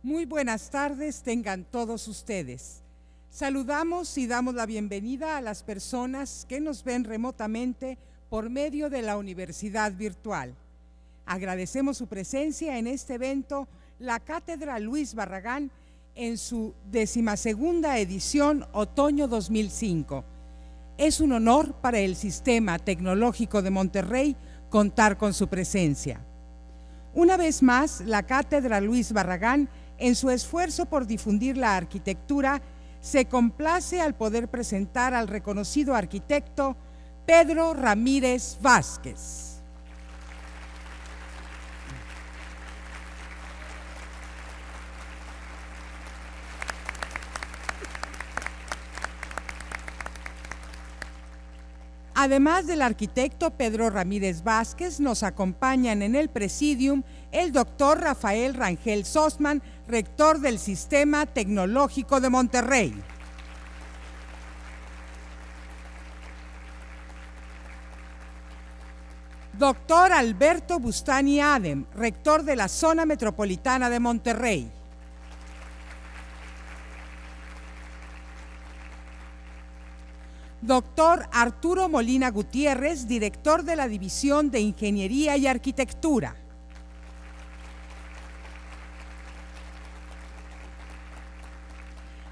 Muy buenas tardes tengan todos ustedes. Saludamos y damos la bienvenida a las personas que nos ven remotamente por medio de la Universidad Virtual. Agradecemos su presencia en este evento, la Cátedra Luis Barragán, en su 12ª edición, otoño 2005. Es un honor para el Sistema Tecnológico de Monterrey contar con su presencia. Una vez más, la Cátedra Luis Barragán, en su esfuerzo por difundir la arquitectura, se complace al poder presentar al reconocido arquitecto Pedro Ramírez Vázquez. Además del arquitecto Pedro Ramírez Vázquez, nos acompañan en el presidium el doctor Rafael Rangel Sossman, rector del Sistema Tecnológico de Monterrey. Doctor Alberto Bustani Adem, rector de la Zona Metropolitana de Monterrey. Doctor Arturo Molina Gutiérrez, director de la División de Ingeniería y Arquitectura.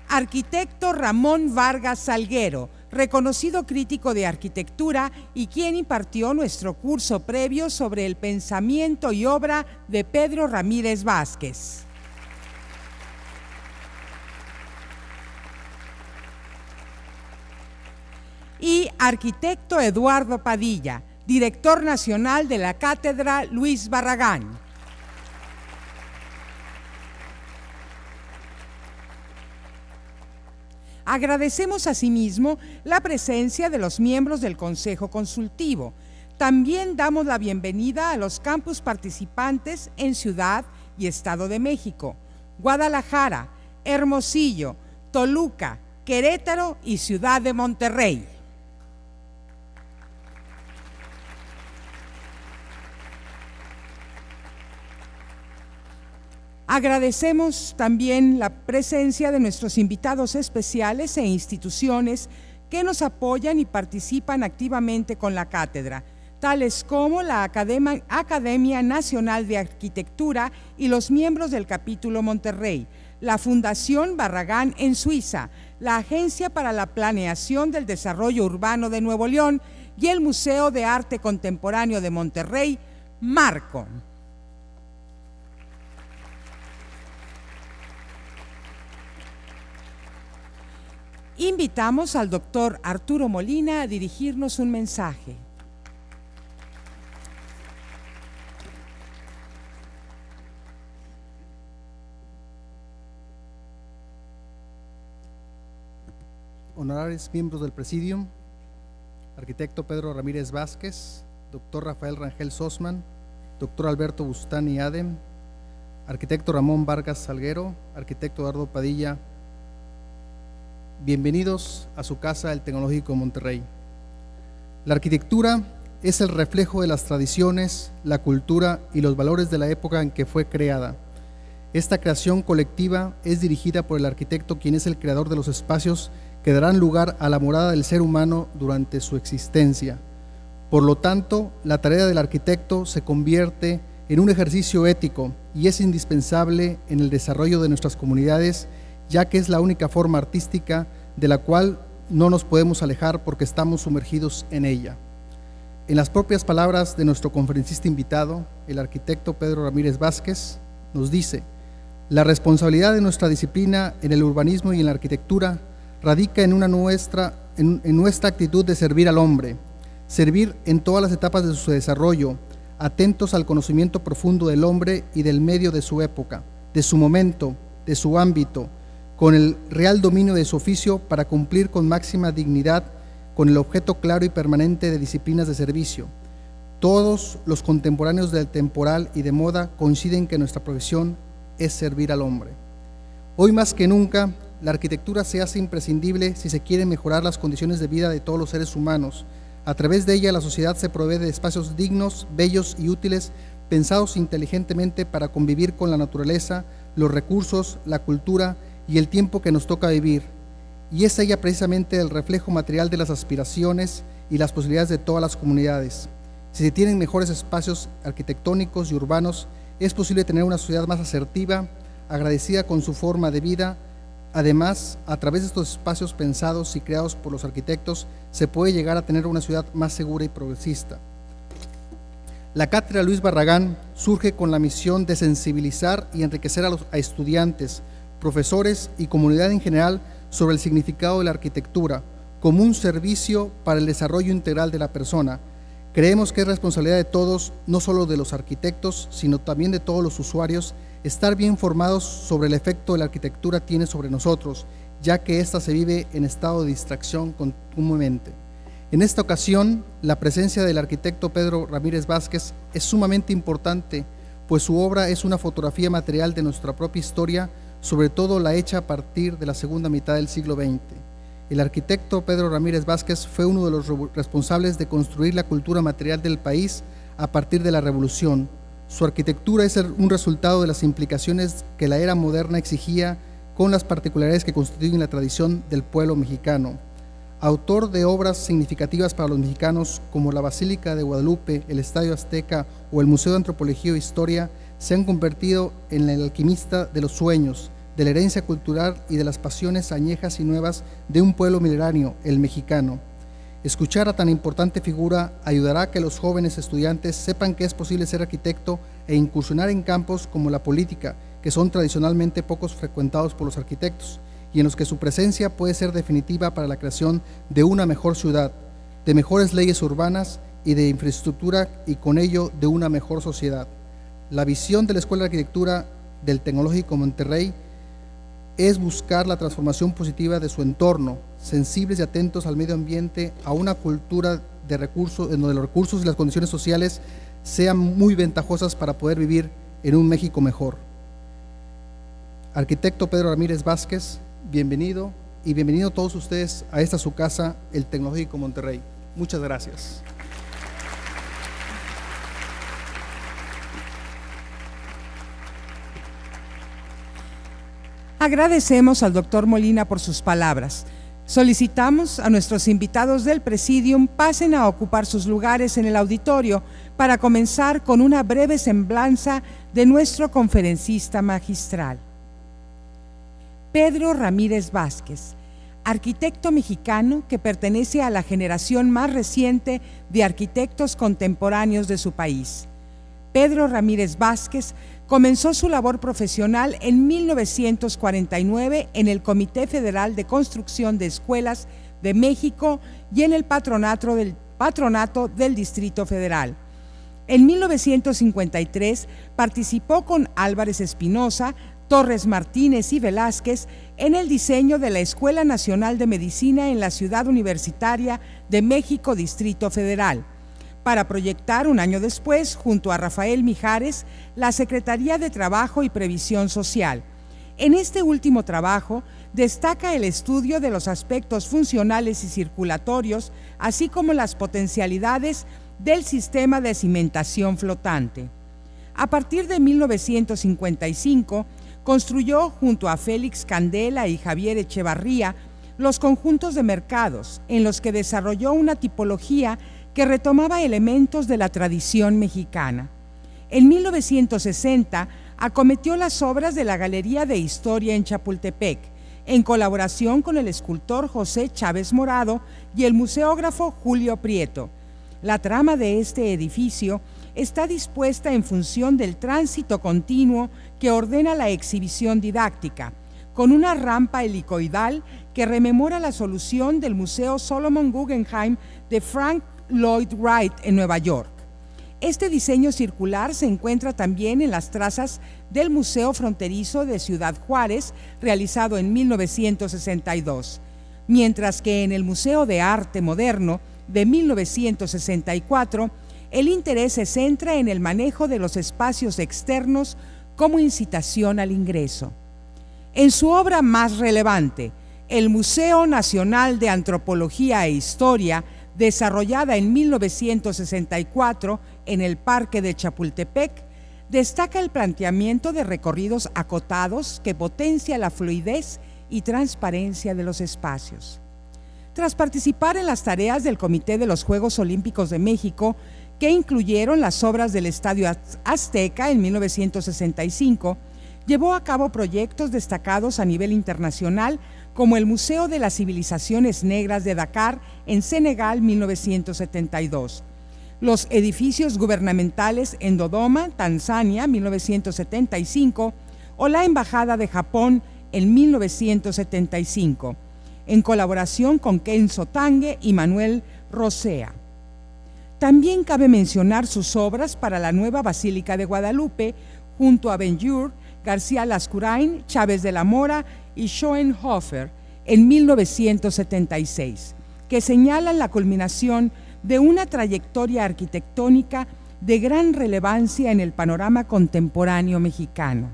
Arquitecto Ramón Vargas Salguero, reconocido crítico de arquitectura y quien impartió nuestro curso previo sobre el pensamiento y obra de Pedro Ramírez Vázquez. Y arquitecto Eduardo Padilla, director nacional de la Cátedra Luis Barragán. Agradecemos asimismo la presencia de los miembros del Consejo Consultivo. También damos la bienvenida a los campus participantes en Ciudad y Estado de México, Guadalajara, Hermosillo, Toluca, Querétaro y Ciudad de Monterrey. Agradecemos también la presencia de nuestros invitados especiales e instituciones que nos apoyan y participan activamente con la cátedra, tales como la Academia Nacional de Arquitectura y los miembros del Capítulo Monterrey, la Fundación Barragán en Suiza, la Agencia para la Planeación del Desarrollo Urbano de Nuevo León y el Museo de Arte Contemporáneo de Monterrey, Marco. Invitamos al doctor Arturo Molina a dirigirnos un mensaje. Honorables miembros del Presidium, arquitecto Pedro Ramírez Vázquez, doctor Rafael Rangel Sossman, doctor Alberto Bustani Adem, arquitecto Ramón Vargas Salguero, arquitecto Eduardo Padilla, bienvenidos a su casa, el Tecnológico de Monterrey. La arquitectura es el reflejo de las tradiciones, la cultura y los valores de la época en que fue creada. Esta creación colectiva es dirigida por el arquitecto, quien es el creador de los espacios que darán lugar a la morada del ser humano durante su existencia. Por lo tanto, la tarea del arquitecto se convierte en un ejercicio ético y es indispensable en el desarrollo de nuestras comunidades, ya que es la única forma artística de la cual no nos podemos alejar porque estamos sumergidos en ella. En las propias palabras de nuestro conferencista invitado, el arquitecto Pedro Ramírez Vázquez, nos dice: la responsabilidad de nuestra disciplina en el urbanismo y en la arquitectura radica en nuestra actitud de servir al hombre, servir en todas las etapas de su desarrollo, atentos al conocimiento profundo del hombre y del medio de su época, de su momento, de su ámbito, con el real dominio de su oficio para cumplir con máxima dignidad con el objeto claro y permanente de disciplinas de servicio. Todos los contemporáneos del temporal y de moda coinciden que nuestra profesión es servir al hombre. Hoy más que nunca, la arquitectura se hace imprescindible si se quiere mejorar las condiciones de vida de todos los seres humanos. A través de ella, la sociedad se provee de espacios dignos, bellos y útiles, pensados inteligentemente para convivir con la naturaleza, los recursos, la cultura y el tiempo que nos toca vivir. Y es ella precisamente el reflejo material de las aspiraciones y las posibilidades de todas las comunidades. Si se tienen mejores espacios arquitectónicos y urbanos, es posible tener una sociedad más asertiva, agradecida con su forma de vida. Además, a través de estos espacios pensados y creados por los arquitectos, se puede llegar a tener una ciudad más segura y progresista. La Cátedra Luis Barragán surge con la misión de sensibilizar y enriquecer a estudiantes, profesores y comunidad en general sobre el significado de la arquitectura como un servicio para el desarrollo integral de la persona. Creemos que es responsabilidad de todos, no solo de los arquitectos, sino también de todos los usuarios, estar bien formados sobre el efecto que la arquitectura tiene sobre nosotros, ya que ésta se vive en estado de distracción continuamente. En esta ocasión, la presencia del arquitecto Pedro Ramírez Vázquez es sumamente importante, pues su obra es una fotografía material de nuestra propia historia, sobre todo la hecha a partir de la segunda mitad del siglo XX. El arquitecto Pedro Ramírez Vázquez fue uno de los responsables de construir la cultura material del país a partir de la Revolución. Su arquitectura es un resultado de las implicaciones que la era moderna exigía, con las particularidades que constituyen la tradición del pueblo mexicano. Autor de obras significativas para los mexicanos como la Basílica de Guadalupe, el Estadio Azteca o el Museo de Antropología e Historia, se han convertido en el alquimista de los sueños, de la herencia cultural y de las pasiones añejas y nuevas de un pueblo milenario, el mexicano. Escuchar a tan importante figura ayudará a que los jóvenes estudiantes sepan que es posible ser arquitecto e incursionar en campos como la política, que son tradicionalmente pocos frecuentados por los arquitectos, y en los que su presencia puede ser definitiva para la creación de una mejor ciudad, de mejores leyes urbanas y de infraestructura, y con ello de una mejor sociedad. La visión de la Escuela de Arquitectura del Tecnológico Monterrey es buscar la transformación positiva de su entorno, sensibles y atentos al medio ambiente, a una cultura de recursos, en donde los recursos y las condiciones sociales sean muy ventajosas para poder vivir en un México mejor. Arquitecto Pedro Ramírez Vázquez, bienvenido, y bienvenido todos ustedes a esta su casa, el Tecnológico Monterrey. Muchas gracias. Agradecemos al doctor Molina por sus palabras. Solicitamos a nuestros invitados del Presidium pasen a ocupar sus lugares en el auditorio para comenzar con una breve semblanza de nuestro conferencista magistral. Pedro Ramírez Vázquez, arquitecto mexicano que pertenece a la generación más reciente de arquitectos contemporáneos de su país. Pedro Ramírez Vázquez comenzó su labor profesional en 1949 en el Comité Federal de Construcción de Escuelas de México y en el patronato del Distrito Federal. En 1953 participó con Álvarez Espinosa, Torres Martínez y Velázquez en el diseño de la Escuela Nacional de Medicina en la Ciudad Universitaria de México, Distrito Federal, para proyectar un año después, junto a Rafael Mijares, la Secretaría de Trabajo y Previsión Social. En este último trabajo destaca el estudio de los aspectos funcionales y circulatorios, así como las potencialidades del sistema de cimentación flotante. A partir de 1955, construyó junto a Félix Candela y Javier Echevarría los conjuntos de mercados, en los que desarrolló una tipología que retomaba elementos de la tradición mexicana. En 1960 acometió las obras de la Galería de Historia en Chapultepec, en colaboración con el escultor José Chávez Morado y el museógrafo Julio Prieto. La trama de este edificio está dispuesta en función del tránsito continuo que ordena la exhibición didáctica, con una rampa helicoidal que rememora la solución del Museo Solomon Guggenheim de Frank Lloyd Wright en Nueva York. Este diseño circular se encuentra también en las trazas del Museo Fronterizo de Ciudad Juárez, realizado en 1962, mientras que en el Museo de Arte Moderno de 1964, el interés se centra en el manejo de los espacios externos como incitación al ingreso. En su obra más relevante, el Museo Nacional de Antropología e Historia, desarrollada en 1964 en el Parque de Chapultepec, Destaca el planteamiento de recorridos acotados que potencia la fluidez y transparencia de los espacios. Tras participar en las tareas del Comité de los Juegos Olímpicos de México, que incluyeron las obras del Estadio Azteca en 1965, llevó a cabo proyectos destacados a nivel internacional como el Museo de las Civilizaciones Negras de Dakar en Senegal 1972, los edificios gubernamentales en Dodoma, Tanzania 1975 o la Embajada de Japón en 1975, en colaboración con Kenzo Tange y Manuel Rosea. También cabe mencionar sus obras para la nueva Basílica de Guadalupe junto a Ben-Hur, García Lascurain, Chávez de la Mora y Schoenhofer en 1976, que señalan la culminación de una trayectoria arquitectónica de gran relevancia en el panorama contemporáneo mexicano.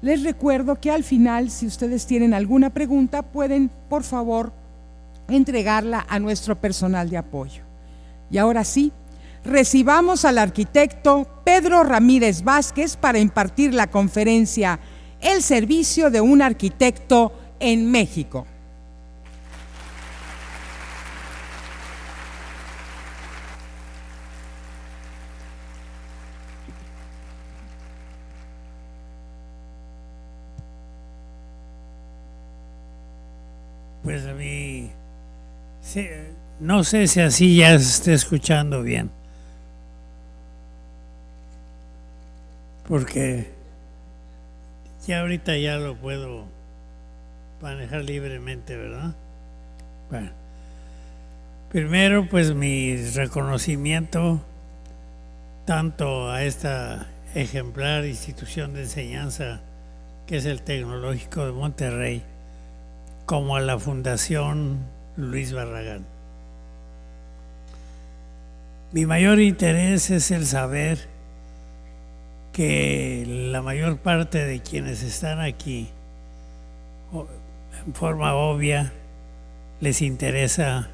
Les recuerdo que al final, si ustedes tienen alguna pregunta, pueden, por favor, entregarla a nuestro personal de apoyo. Y ahora sí, recibamos al arquitecto Pedro Ramírez Vázquez para impartir la conferencia El servicio de un arquitecto en México. Pues a mí, no sé si así ya se esté escuchando bien, porque ya ahorita ya lo puedo manejar libremente, ¿verdad? Bueno, primero pues mi reconocimiento tanto a esta ejemplar institución de enseñanza que es el Tecnológico de Monterrey, como a la Fundación Luis Barragán. Mi mayor interés es el saber que la mayor parte de quienes están aquí, en forma obvia, les interesa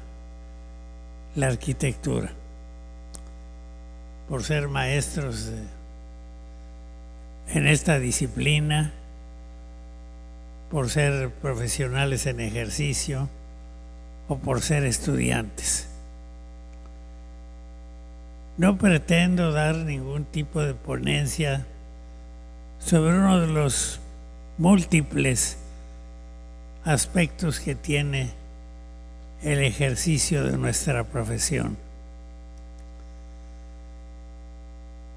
la arquitectura, por ser maestros en esta disciplina, por ser profesionales en ejercicio o por ser estudiantes. No pretendo dar ningún tipo de ponencia sobre uno de los múltiples aspectos que tiene el ejercicio de nuestra profesión.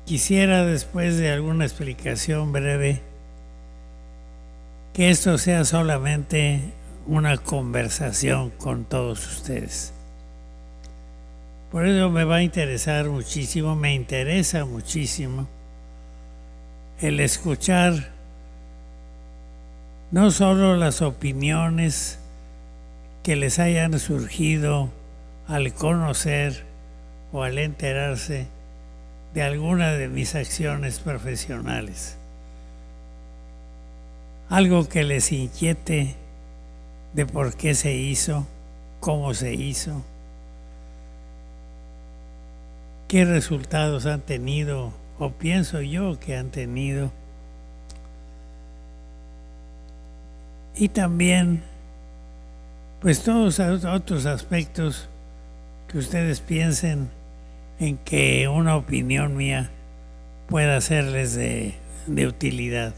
Quisiera, después de alguna explicación breve, que esto sea solamente una conversación con todos ustedes. Por eso me va a interesar muchísimo, me interesa muchísimo el escuchar no solo las opiniones que les hayan surgido al conocer o al enterarse de alguna de mis acciones profesionales, algo que les inquiete de por qué se hizo, cómo se hizo, qué resultados han tenido o pienso yo que han tenido, y también pues todos otros aspectos que ustedes piensen en que una opinión mía pueda serles de utilidad.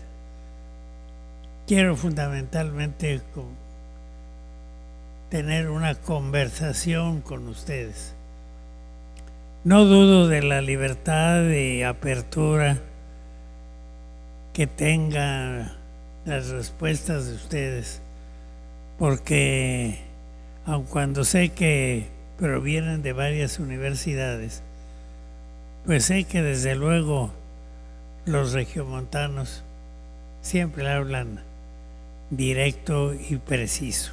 Quiero fundamentalmente tener una conversación con ustedes. No dudo de la libertad de apertura que tengan las respuestas de ustedes, porque aun cuando sé que provienen de varias universidades, pues sé que desde luego los regiomontanos siempre hablan directo y preciso.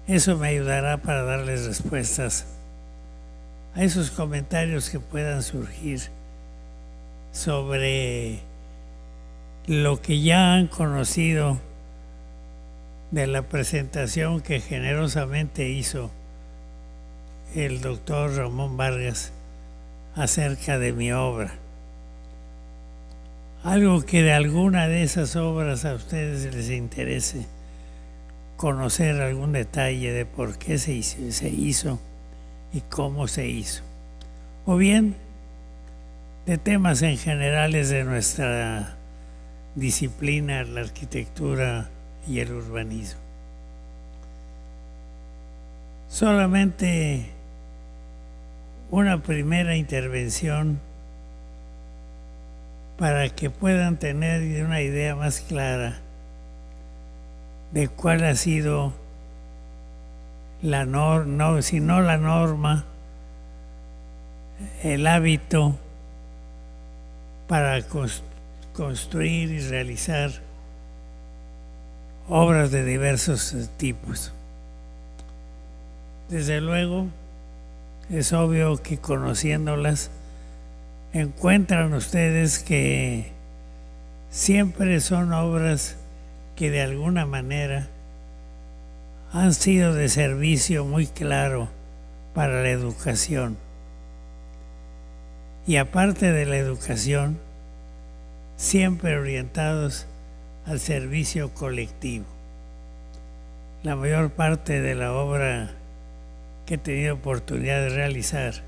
Eso me ayudará para darles respuestas a esos comentarios que puedan surgir sobre lo que ya han conocido de la presentación que generosamente hizo el doctor Ramón Vargas acerca de mi obra. algo que de alguna de esas obras a ustedes les interese conocer algún detalle de por qué se hizo y cómo se hizo, o bien de temas en generales de nuestra disciplina, la arquitectura y el urbanismo. Solamente una primera intervención para que puedan tener una idea más clara de cuál ha sido la norma, si no la norma, el hábito para construir y realizar obras de diversos tipos. Desde luego, es obvio que conociéndolas, encuentran ustedes que siempre son obras que de alguna manera han sido de servicio muy claro para la educación. Y aparte de la educación, siempre orientados al servicio colectivo. La mayor parte de la obra que he tenido oportunidad de realizar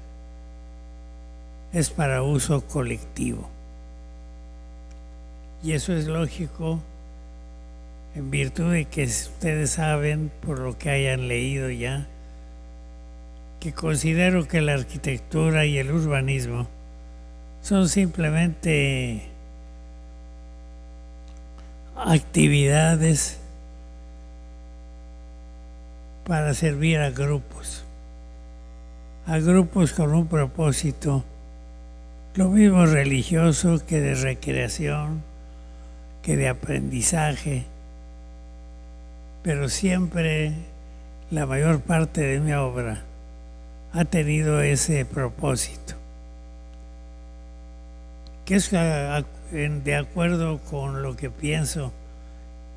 es para uso colectivo. Y eso es lógico en virtud de que ustedes saben, por lo que hayan leído ya, que considero que la arquitectura y el urbanismo son simplemente actividades para servir a grupos con un propósito, lo mismo religioso que de recreación, que de aprendizaje, pero siempre la mayor parte de mi obra ha tenido ese propósito, que es de acuerdo con lo que pienso,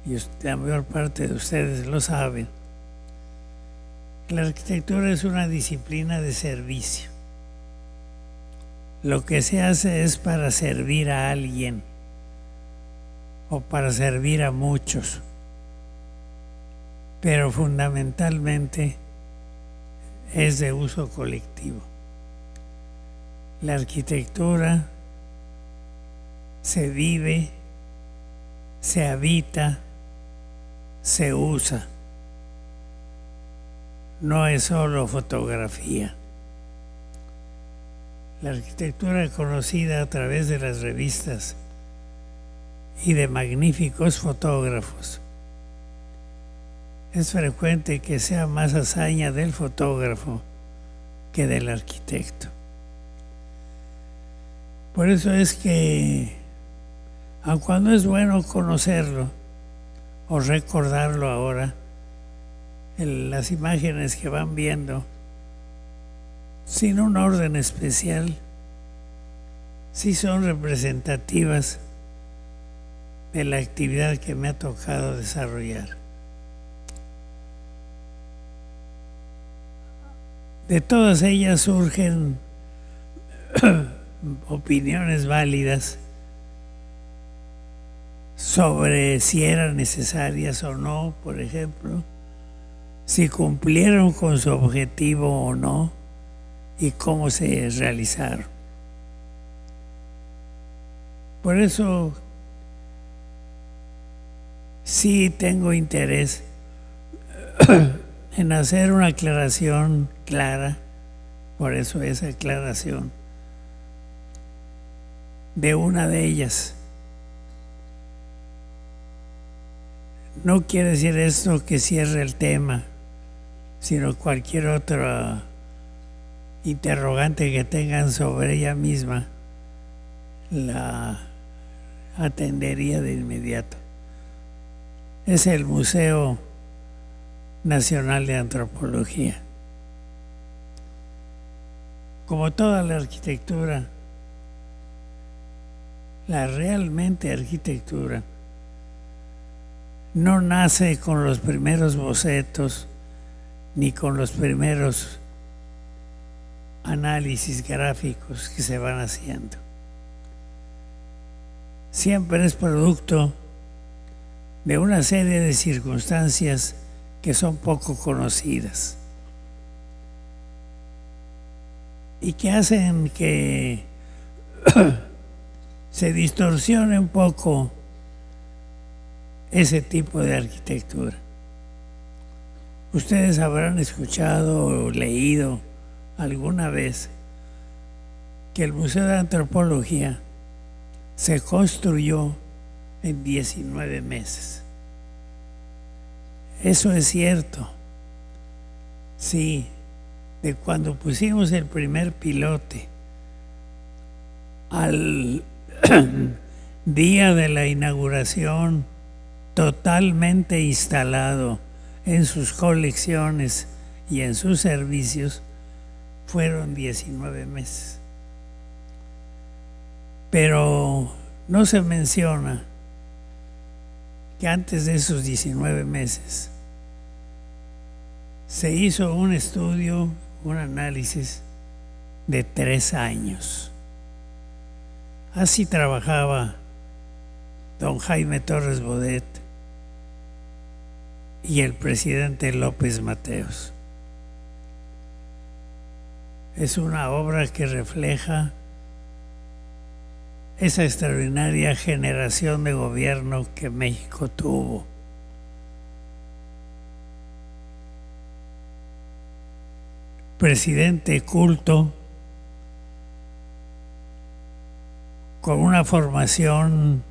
y la mayor parte de ustedes lo saben. La arquitectura es una disciplina de servicio. Lo que se hace es para servir a alguien o para servir a muchos, pero fundamentalmente es de uso colectivo. La arquitectura se vive, se habita, se usa. No es solo fotografía. La arquitectura conocida a través de las revistas y de magníficos fotógrafos. Es frecuente que sea más hazaña del fotógrafo que del arquitecto. Por eso es que, aun cuando es bueno conocerlo o recordarlo ahora, las imágenes que van viendo, sin un orden especial, sí son representativas de la actividad que me ha tocado desarrollar. De todas ellas surgen opiniones válidas sobre si eran necesarias o no, por ejemplo, si cumplieron con su objetivo o no y cómo se realizaron. Por eso sí tengo interés en hacer una aclaración clara, por eso esa aclaración de una de ellas. No quiere decir esto que cierre el tema, sino cualquier otra interrogante que tengan sobre ella misma, la atendería de inmediato. Es el Museo Nacional de Antropología. Como toda la arquitectura, la realmente arquitectura no nace con los primeros bocetos ni con los primeros análisis gráficos que se van haciendo. siempre es producto de una serie de circunstancias que son poco conocidas y que hacen que se distorsione un poco ese tipo de arquitectura. Ustedes habrán escuchado o leído alguna vez que el Museo de Antropología se construyó en 19 meses. Eso es cierto. Sí, de cuando pusimos el primer pilote al día de la inauguración, totalmente instalado en sus colecciones y en sus servicios, fueron 19 meses. Pero no se menciona que antes de esos 19 meses se hizo un estudio, un análisis de 3 años. Así trabajaba don Jaime Torres Bodet y el presidente López Mateos. Es una obra que refleja esa extraordinaria generación de gobierno que México tuvo. Presidente culto, con una formación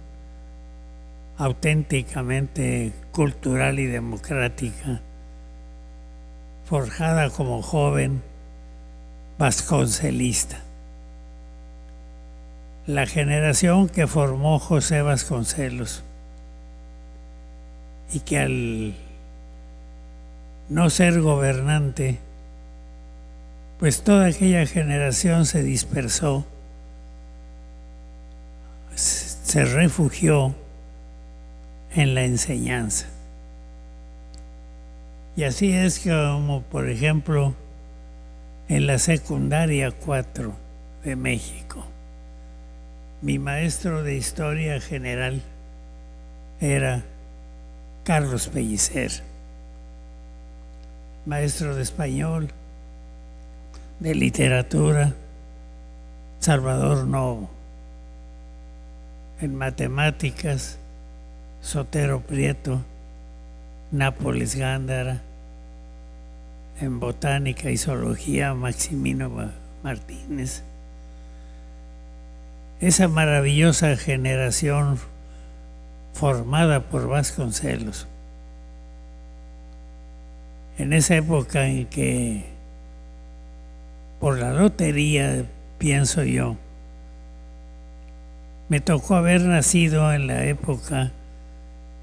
auténticamente cultural y democrática, forjada como joven vasconcelista. La generación que formó José Vasconcelos y que al no ser gobernante, pues toda aquella generación se dispersó, se refugió en la enseñanza. Y así es como, por ejemplo, en la secundaria 4 de México, mi maestro de historia general era Carlos Pellicer, maestro de español, de literatura, Salvador Novo, en matemáticas, Sotero Prieto, Nápoles Gándara, en botánica y zoología, Maximino Martínez. Esa maravillosa generación formada por Vasconcelos, en esa época en que, por la lotería, pienso yo, me tocó haber nacido en la época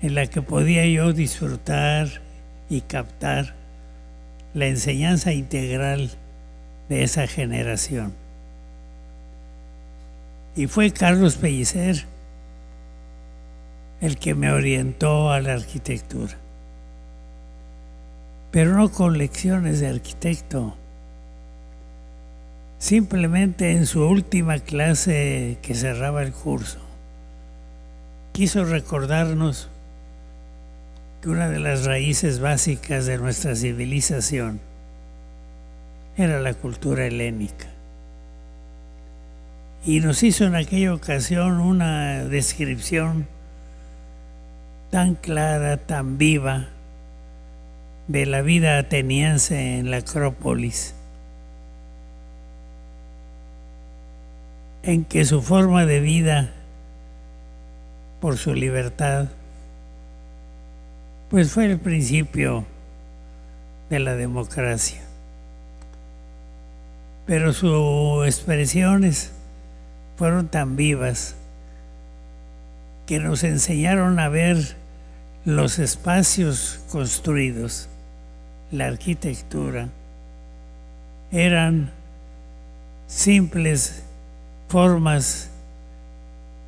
en la que podía yo disfrutar y captar la enseñanza integral de esa generación. Y fue Carlos Pellicer el que me orientó a la arquitectura, pero no con lecciones de arquitecto. Simplemente en su última clase que cerraba el curso, quiso recordarnos que una de las raíces básicas de nuestra civilización era la cultura helénica. Y nos hizo en aquella ocasión una descripción tan clara, tan viva, de la vida ateniense en la Acrópolis, en que su forma de vida, por su libertad, pues fue el principio de la democracia. Pero sus expresiones fueron tan vivas que nos enseñaron a ver los espacios construidos, la arquitectura, eran simples formas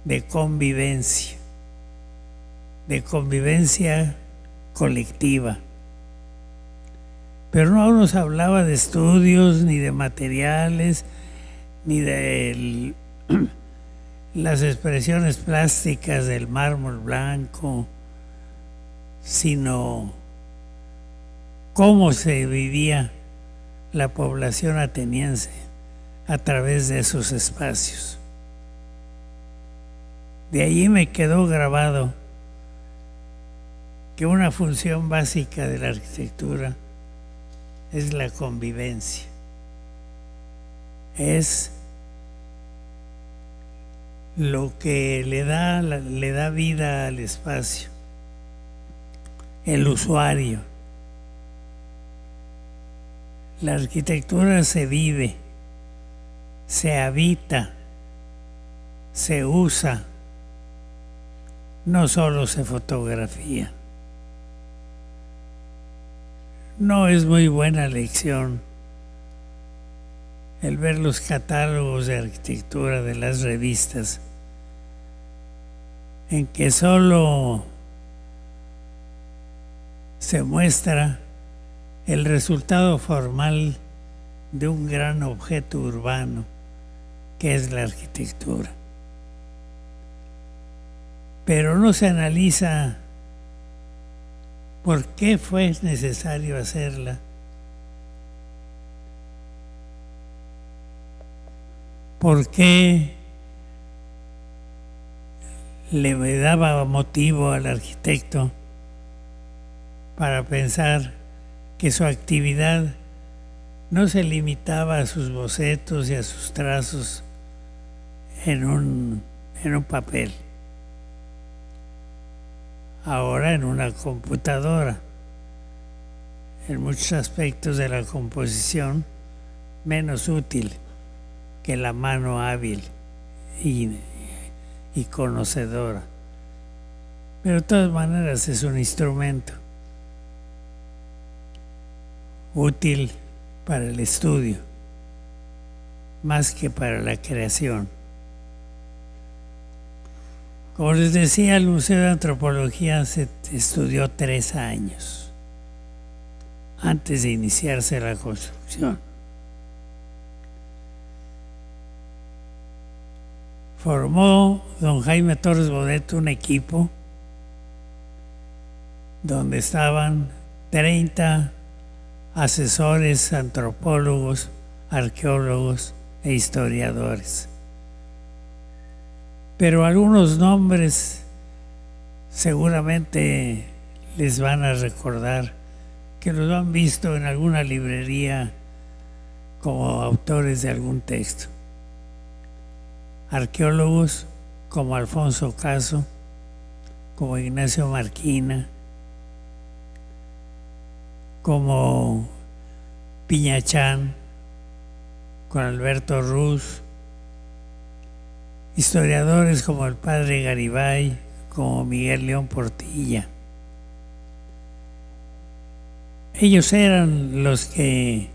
de convivencia colectiva. Pero no nos hablaba de estudios, ni de materiales, ni del las expresiones plásticas del mármol blanco, sino cómo se vivía la población ateniense a través de esos espacios. De allí me quedó grabado que una función básica de la arquitectura es la convivencia. Es lo que le da vida al espacio, el usuario. La arquitectura se vive, se habita, se usa, no solo se fotografía. No es muy buena lección el ver los catálogos de arquitectura de las revistas en que solo se muestra el resultado formal de un gran objeto urbano que es la arquitectura. Pero no se analiza por qué fue necesario hacerla. ¿Por qué le daba motivo al arquitecto para pensar que su actividad no se limitaba a sus bocetos y a sus trazos en un papel? Ahora en una computadora, en muchos aspectos de la composición, menos útil que la mano hábil y conocedora. Pero de todas maneras es un instrumento útil para el estudio, más que para la creación. Como les decía, el Museo de Antropología se estudió 3 años antes de iniciarse la construcción. Formó don Jaime Torres Bodet un equipo donde estaban 30 asesores, antropólogos, arqueólogos e historiadores. Pero algunos nombres seguramente les van a recordar, que los han visto en alguna librería como autores de algún texto. Arqueólogos como Alfonso Caso, como Ignacio Marquina, como Piñachán, con Alberto Ruz, historiadores como el padre Garibay, como Miguel León Portilla. Ellos eran los que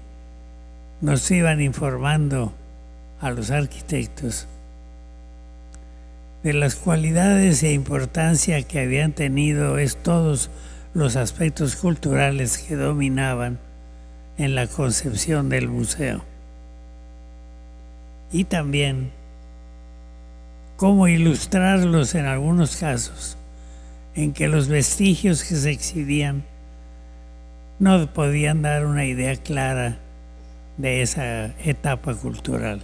nos iban informando a los arquitectos de las cualidades e importancia que habían tenido todos los aspectos culturales que dominaban en la concepción del museo. Y también cómo ilustrarlos en algunos casos en que los vestigios que se exhibían no podían dar una idea clara de esa etapa cultural.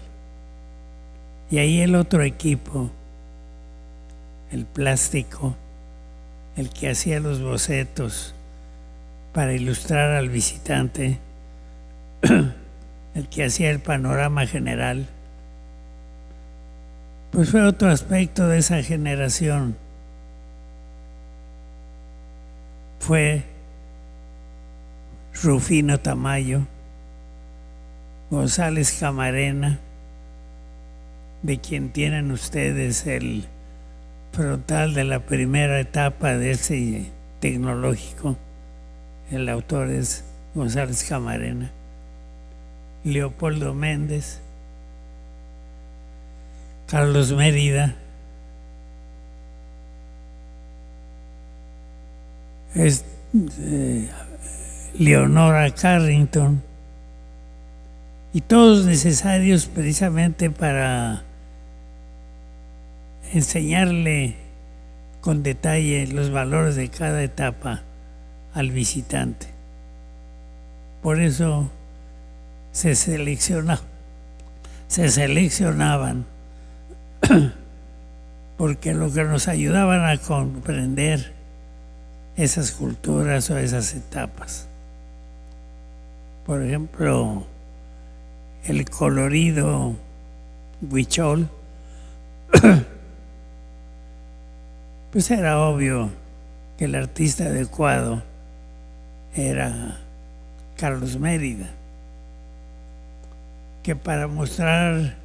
Y ahí el otro equipo, el plástico, el que hacía los bocetos para ilustrar al visitante, el que hacía el panorama general, pues fue otro aspecto de esa generación. Fue Rufino Tamayo, González Camarena, de quien tienen ustedes el frontal de la primera etapa de ese tecnológico. El autor es González Camarena. Leopoldo Méndez, Carlos Mérida, Leonora Carrington, y todos necesarios precisamente para enseñarle con detalle los valores de cada etapa al visitante. Por eso se seleccionaban porque lo que nos ayudaban a comprender esas culturas o esas etapas. Por ejemplo, el colorido huichol, pues era obvio que el artista adecuado era Carlos Mérida, que para mostrar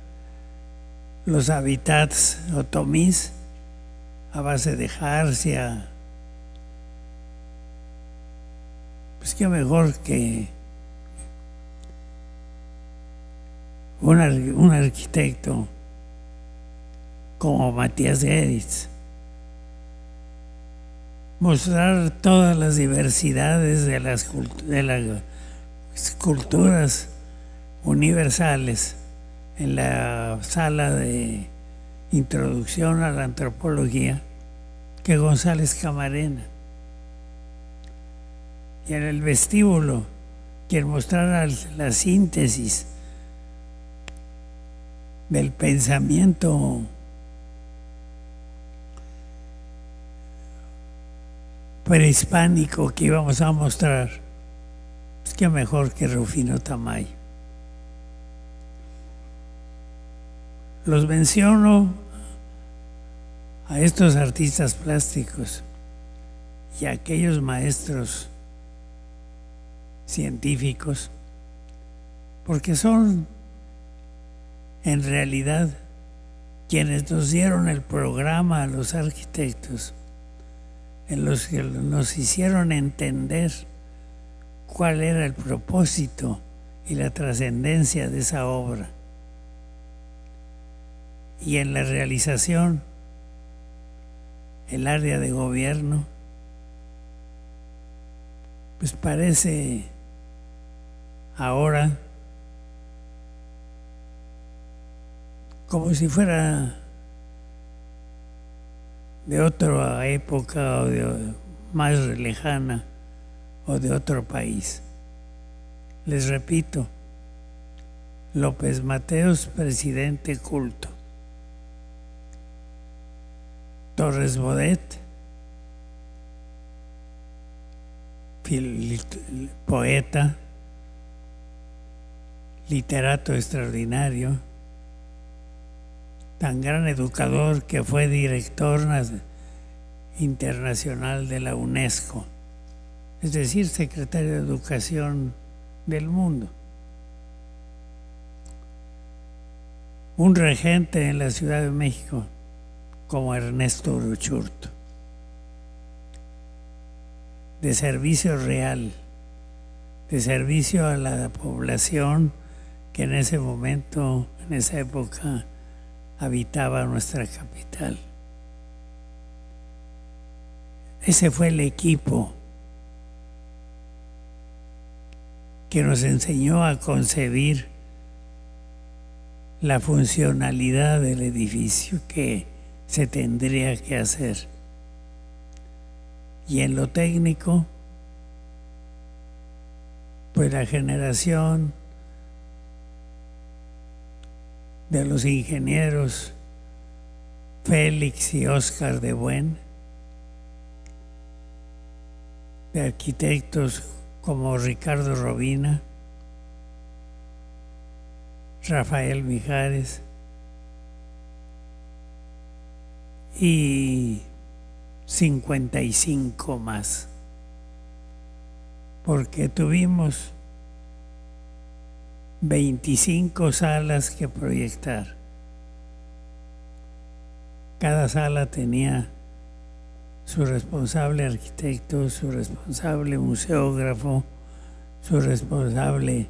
los hábitats otomís a base de jarcia, pues qué mejor que un arquitecto como Matías de Eritz. Mostrar todas las diversidades de las culturas universales en la sala de introducción a la antropología que González Camarena. Y en el vestíbulo, quien mostrara la síntesis del pensamiento prehispánico que íbamos a mostrar, pues qué mejor que Rufino Tamayo. Los menciono a estos artistas plásticos y a aquellos maestros científicos porque son en realidad quienes nos dieron el programa a los arquitectos, en los que nos hicieron entender cuál era el propósito y la trascendencia de esa obra. Y en la realización, el área de gobierno, pues parece ahora como si fuera de otra época o de más lejana o de otro país. Les repito, López Mateos, presidente culto. Torres Bodet, poeta, literato extraordinario, tan gran educador que fue director internacional de la UNESCO, es decir, secretario de Educación del mundo. Un regente en la Ciudad de México como Ernesto Uruchurtu, de servicio real, de servicio a la población que en ese momento, en esa época, habitaba nuestra capital. Ese fue el equipo que nos enseñó a concebir la funcionalidad del edificio que se tendría que hacer. Y en lo técnico, pues la generación de los ingenieros Félix y Óscar de Buen, de arquitectos como Ricardo Robina, Rafael Mijares y 55 más, porque tuvimos 25 salas que proyectar. Cada sala tenía su responsable arquitecto, su responsable museógrafo, su responsable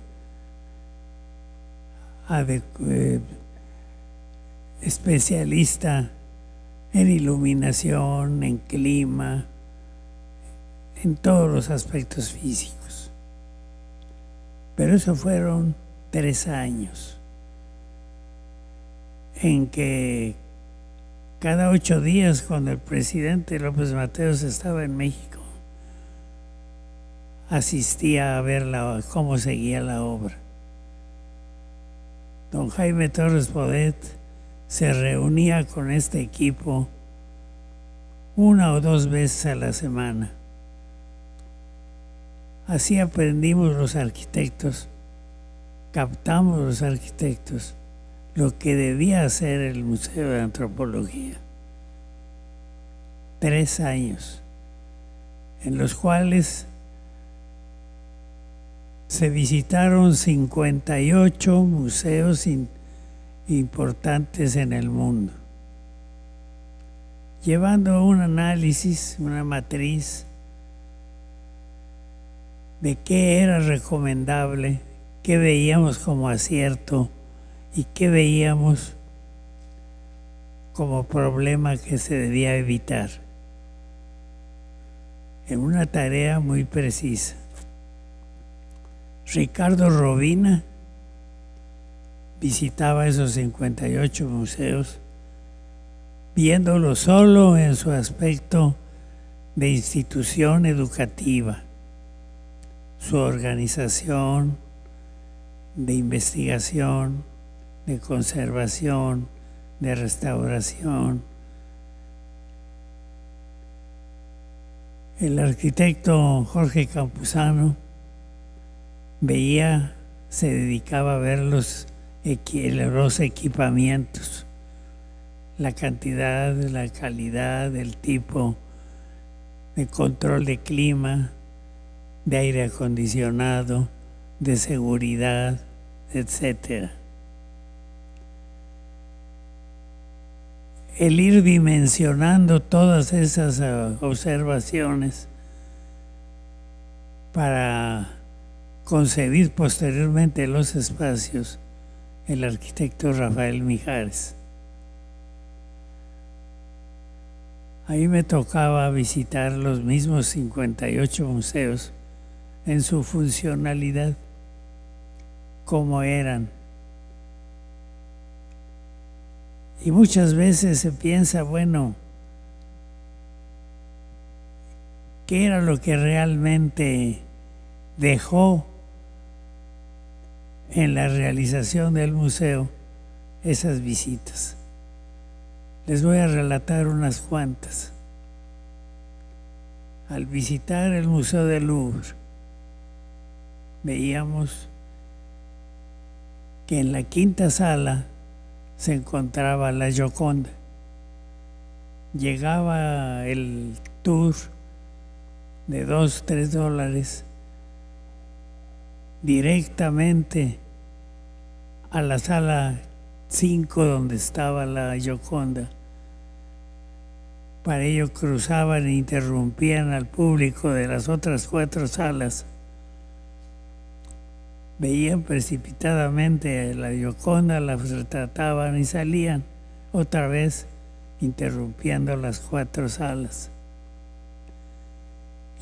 especialista en iluminación, en clima, en todos los aspectos físicos. Pero eso fueron 3 años en que cada 8 días, cuando el presidente López Mateos estaba en México, asistía a ver cómo seguía la obra. Don Jaime Torres Bodet se reunía con este equipo 1 o 2 veces a la semana. Así aprendimos los arquitectos, captamos los arquitectos lo que debía hacer el Museo de Antropología. 3 años, en los cuales se visitaron 58 museos importantes en el mundo, llevando un análisis, una matriz de qué era recomendable, qué veíamos como acierto y qué veíamos como problema que se debía evitar, en una tarea muy precisa. Ricardo Robina visitaba esos 58 museos, viéndolo solo en su aspecto de institución educativa, su organización, de investigación, de conservación, de restauración. El arquitecto Jorge Campuzano se dedicaba a ver los equipamientos, la cantidad, la calidad, el tipo de control de clima, de aire acondicionado, de seguridad, etc. El ir dimensionando todas esas observaciones para concebir posteriormente los espacios, el arquitecto Rafael Mijares. Ahí me tocaba visitar los mismos 58 museos en su funcionalidad, como eran. Y muchas veces se piensa, bueno, ¿qué era lo que realmente dejó en la realización del museo esas visitas? Les voy a relatar unas cuantas. Al visitar el Museo del Louvre, veíamos que en la quinta sala se encontraba la Gioconda. Llegaba el tour de $2-3 directamente a la sala 5 donde estaba la Gioconda. Para ello cruzaban e interrumpían al público de las otras 4 salas. Veían precipitadamente la Gioconda, la retrataban y salían otra vez interrumpiendo las 4 salas.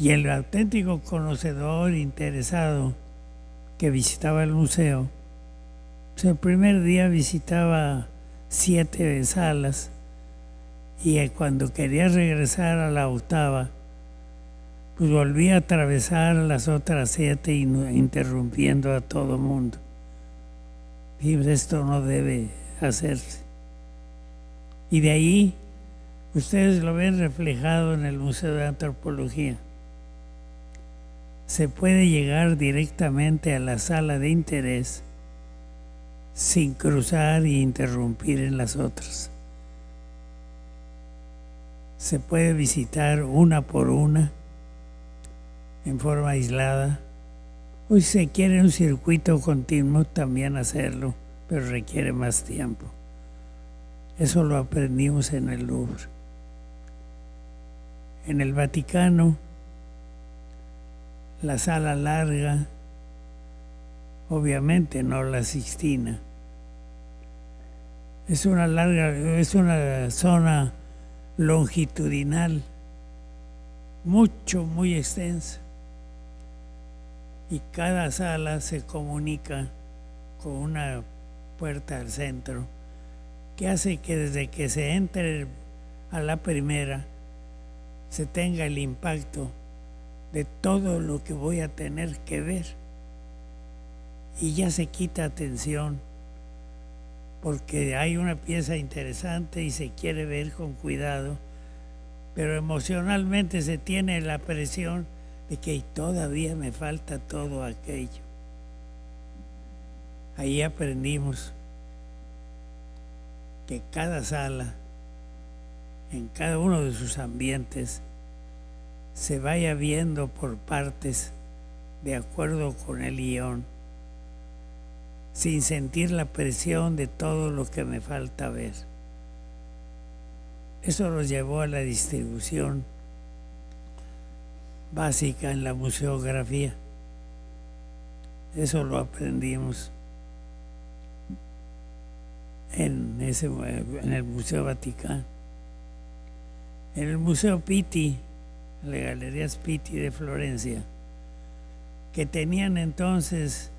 Y el auténtico conocedor interesado que visitaba el museo, pues el primer día visitaba 7 salas y cuando quería regresar a la 8ª, pues volvía a atravesar las otras 7 interrumpiendo a todo mundo. Y esto no debe hacerse. Y de ahí ustedes lo ven reflejado en el Museo de Antropología. Se puede llegar directamente a la sala de interés sin cruzar y interrumpir en las otras. Se puede visitar una por una, en forma aislada, o si se quiere un circuito continuo también hacerlo, pero requiere más tiempo. Eso lo aprendimos en el Louvre. En el Vaticano, la sala larga, obviamente no la Sixtina, es una zona longitudinal, muy extensa. Y cada sala se comunica con una puerta al centro que hace que desde que se entre a la primera se tenga el impacto de todo lo que voy a tener que ver. Y ya se quita atención porque hay una pieza interesante y se quiere ver con cuidado, pero emocionalmente se tiene la presión de que todavía me falta todo aquello. Ahí aprendimos que cada sala, en cada uno de sus ambientes, se vaya viendo por partes de acuerdo con el guión, sin sentir la presión de todo lo que me falta ver. Eso nos llevó a la distribución básica en la museografía. Eso lo aprendimos en el Museo Vaticano. En el Museo Pitti, las Galerías Pitti de Florencia, que tenían entonces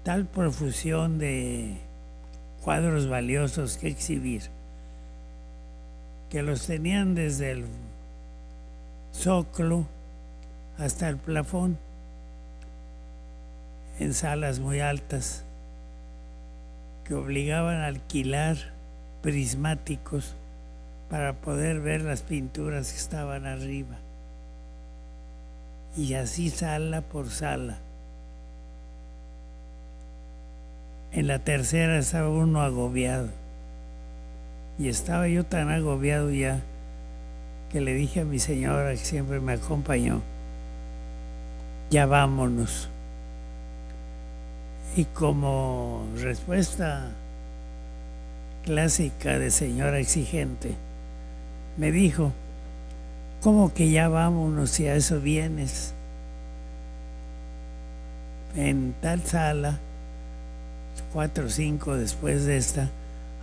tal profusión de cuadros valiosos que exhibir, que los tenían desde el zócalo hasta el plafón, en salas muy altas, que obligaban a alquilar prismáticos para poder ver las pinturas que estaban arriba. Y así sala por sala. En la tercera estaba uno agobiado. Y estaba yo tan agobiado ya que le dije a mi señora, que siempre me acompañó, ya vámonos. Y como respuesta clásica de señora exigente, me dijo, ¿cómo que ya vámonos si a eso vienes? En tal sala, 4 o 5 después de esta,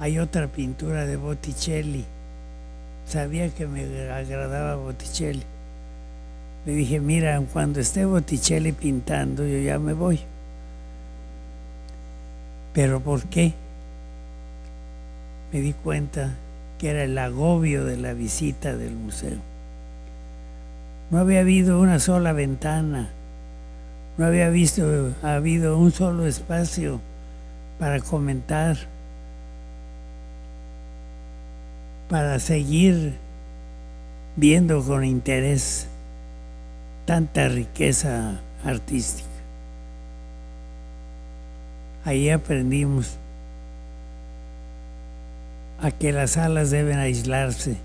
hay otra pintura de Botticelli. Sabía que me agradaba Botticelli. Le dije, mira, cuando esté Botticelli pintando, yo ya me voy. ¿Pero por qué? Me di cuenta que era el agobio de la visita del museo. No había habido una sola ventana, no había habido un solo espacio para comentar, para seguir viendo con interés tanta riqueza artística. Ahí aprendimos a que las salas deben aislarse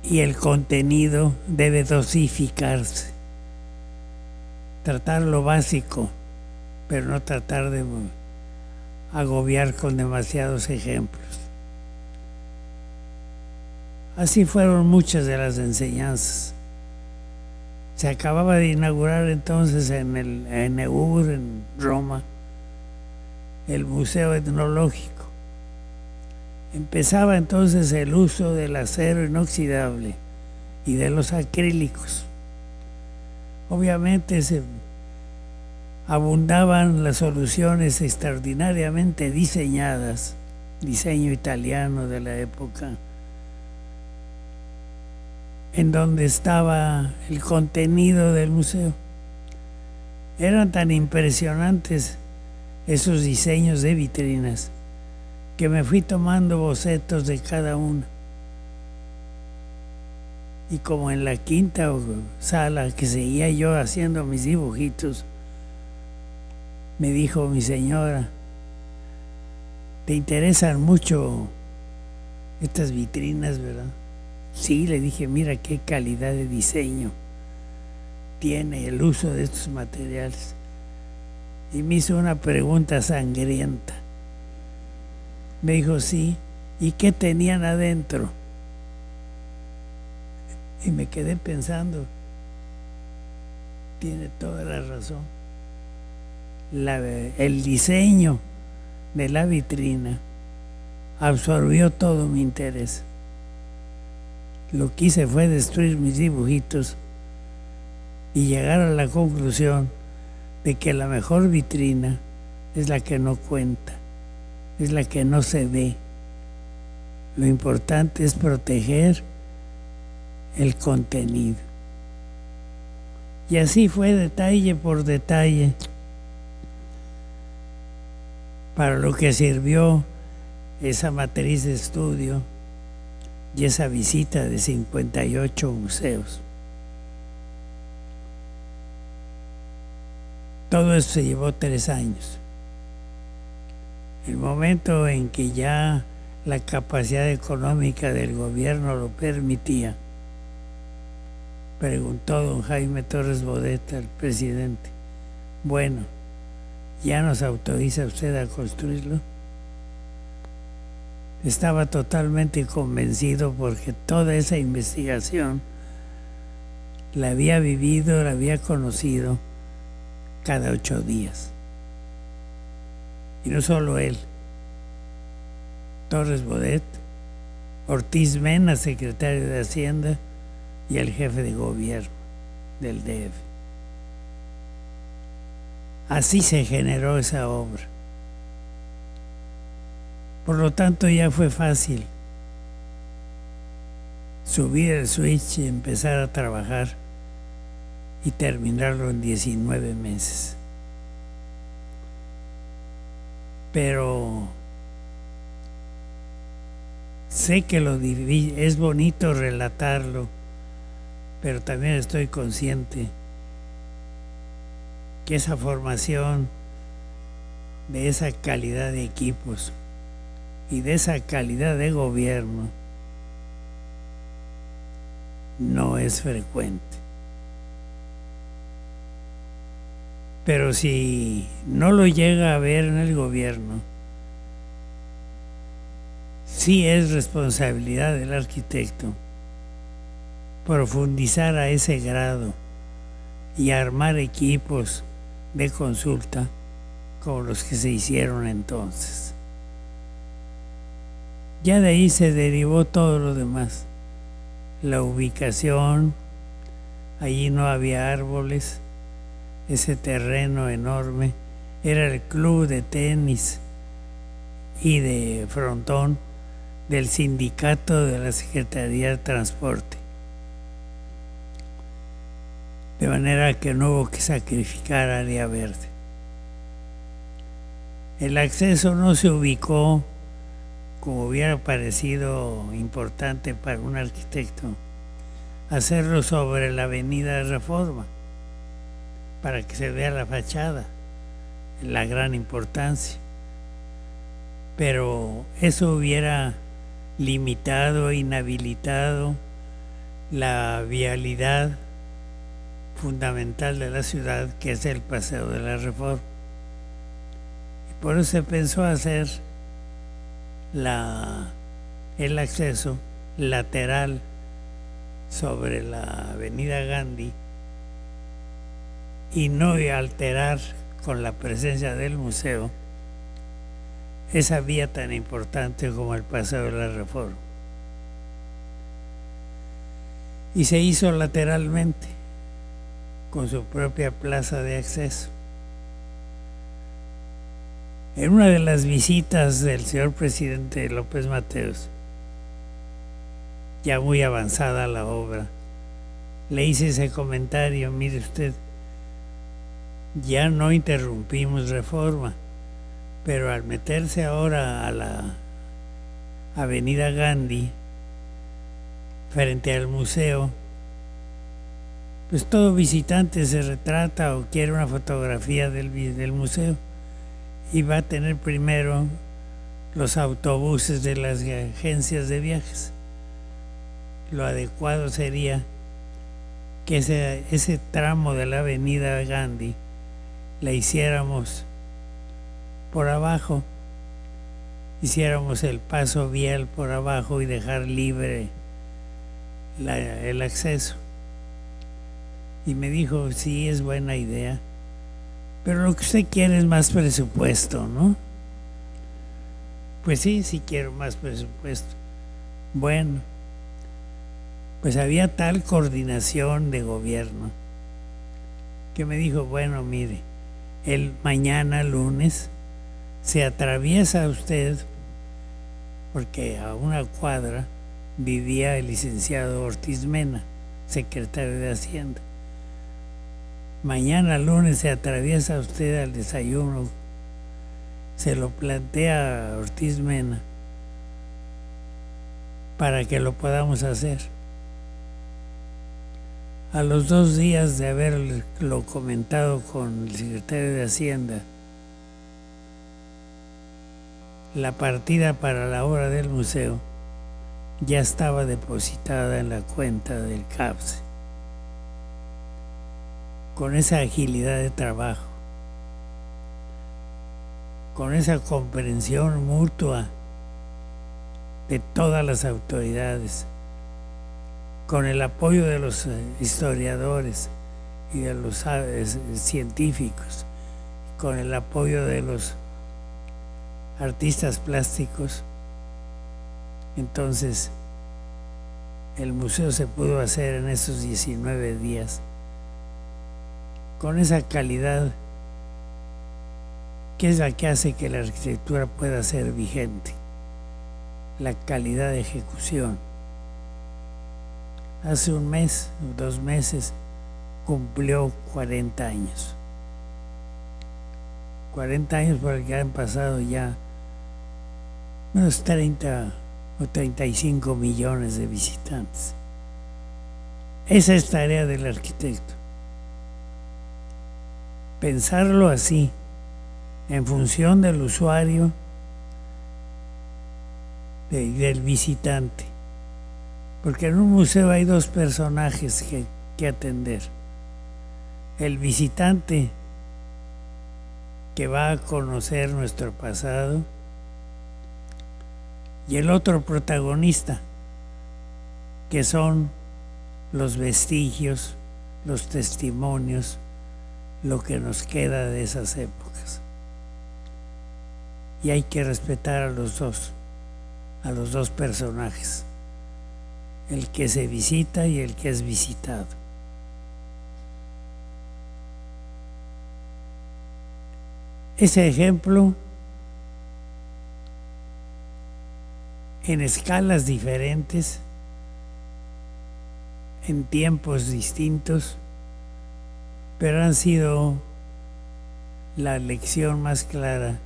y el contenido debe dosificarse. Tratar lo básico, pero no tratar de agobiar con demasiados ejemplos. Así fueron muchas de las enseñanzas. Se acababa de inaugurar entonces en EUR, en Roma, el Museo Etnológico. Empezaba entonces el uso del acero inoxidable y de los acrílicos. Obviamente abundaban las soluciones extraordinariamente diseñadas, diseño italiano de la época, en donde estaba el contenido del museo. Eran tan impresionantes esos diseños de vitrinas que me fui tomando bocetos de cada una. Y como en la quinta sala que seguía yo haciendo mis dibujitos, me dijo mi señora, ¿te interesan mucho estas vitrinas, verdad? Sí, le dije, mira qué calidad de diseño tiene el uso de estos materiales. Y me hizo una pregunta sangrienta. Me dijo, sí, ¿y qué tenían adentro? Y me quedé pensando, tiene toda la razón. El diseño de la vitrina absorbió todo mi interés. Lo que hice fue destruir mis dibujitos y llegar a la conclusión de que la mejor vitrina es la que no cuenta, es la que no se ve, Lo importante es proteger el contenido. Y así fue detalle por detalle para lo que sirvió esa matriz de estudio y esa visita de 58 museos. Todo eso se llevó 3 años. El momento en que ya la capacidad económica del gobierno lo permitía, preguntó don Jaime Torres Bodet al presidente: bueno, ¿ya nos autoriza usted a construirlo? Estaba totalmente convencido porque toda esa investigación la había vivido, la había conocido cada 8 días. Y no solo él, Torres Bodet, Ortiz Mena, secretario de Hacienda, y el jefe de gobierno del DF. Así se generó esa obra. Por lo tanto, ya fue fácil subir el switch y empezar a trabajar y terminarlo en 19 meses. Pero sé que es bonito relatarlo, pero también estoy consciente que esa formación de esa calidad de equipos y de esa calidad de gobierno no es frecuente. Pero si no lo llega a ver en el gobierno, sí es responsabilidad del arquitecto profundizar a ese grado y armar equipos de consulta como los que se hicieron entonces. Ya de ahí se derivó todo lo demás. La ubicación, allí no había árboles, ese terreno enorme era el club de tenis y de frontón del sindicato de la Secretaría de Transporte. De manera que no hubo que sacrificar área verde. El acceso no se ubicó como hubiera parecido importante para un arquitecto hacerlo sobre la Avenida Reforma, para que se vea la fachada, la gran importancia. Pero eso hubiera limitado, inhabilitado la vialidad fundamental de la ciudad, que es el Paseo de la Reforma. Y por eso se pensó hacer el acceso lateral sobre la Avenida Gandhi y no alterar con la presencia del museo esa vía tan importante como el Paseo de la Reforma. Y se hizo lateralmente con su propia plaza de acceso. En una de las visitas del señor presidente López Mateos, ya muy avanzada la obra, le hice ese comentario: mire usted, ya no interrumpimos Reforma, pero al meterse ahora a la Avenida Gandhi, frente al museo, pues todo visitante se retrata o quiere una fotografía del museo y va a tener primero los autobuses de las agencias de viajes. Lo adecuado sería que ese tramo de la Avenida Gandhi la hiciéramos por abajo, hiciéramos el paso vial por abajo y dejar libre el acceso. Y me dijo: sí, es buena idea, pero lo que usted quiere es más presupuesto, ¿no? Pues sí, sí quiero más presupuesto. Bueno, pues había tal coordinación de gobierno que me dijo: bueno, mire, el mañana lunes se atraviesa usted porque a una cuadra vivía el licenciado Ortiz Mena, secretario de Hacienda. Mañana lunes se atraviesa usted al desayuno, se lo plantea a Ortiz Mena para que lo podamos hacer. A los 2 días de haberlo comentado con el secretario de Hacienda, la partida para la obra del museo ya estaba depositada en la cuenta del CAPSE. Con esa agilidad de trabajo, con esa comprensión mutua de todas las autoridades, con el apoyo de los historiadores y de los científicos, con el apoyo de los artistas plásticos, entonces el museo se pudo hacer en esos 19 días con esa calidad que es la que hace que la arquitectura pueda ser vigente, la calidad de ejecución. Hace 1 mes o 2 meses cumplió 40 años. 40 años por el que han pasado ya unos 30 o 35 millones de visitantes. Esa es tarea del arquitecto. Pensarlo así, en función del usuario y del visitante. Porque en un museo hay 2 personajes que atender. El visitante, que va a conocer nuestro pasado, y el otro protagonista, que son los vestigios, los testimonios, lo que nos queda de esas épocas. Y hay que respetar a los dos personajes, el que se visita y el que es visitado. Ese ejemplo, en escalas diferentes, en tiempos distintos, pero han sido la lección más clara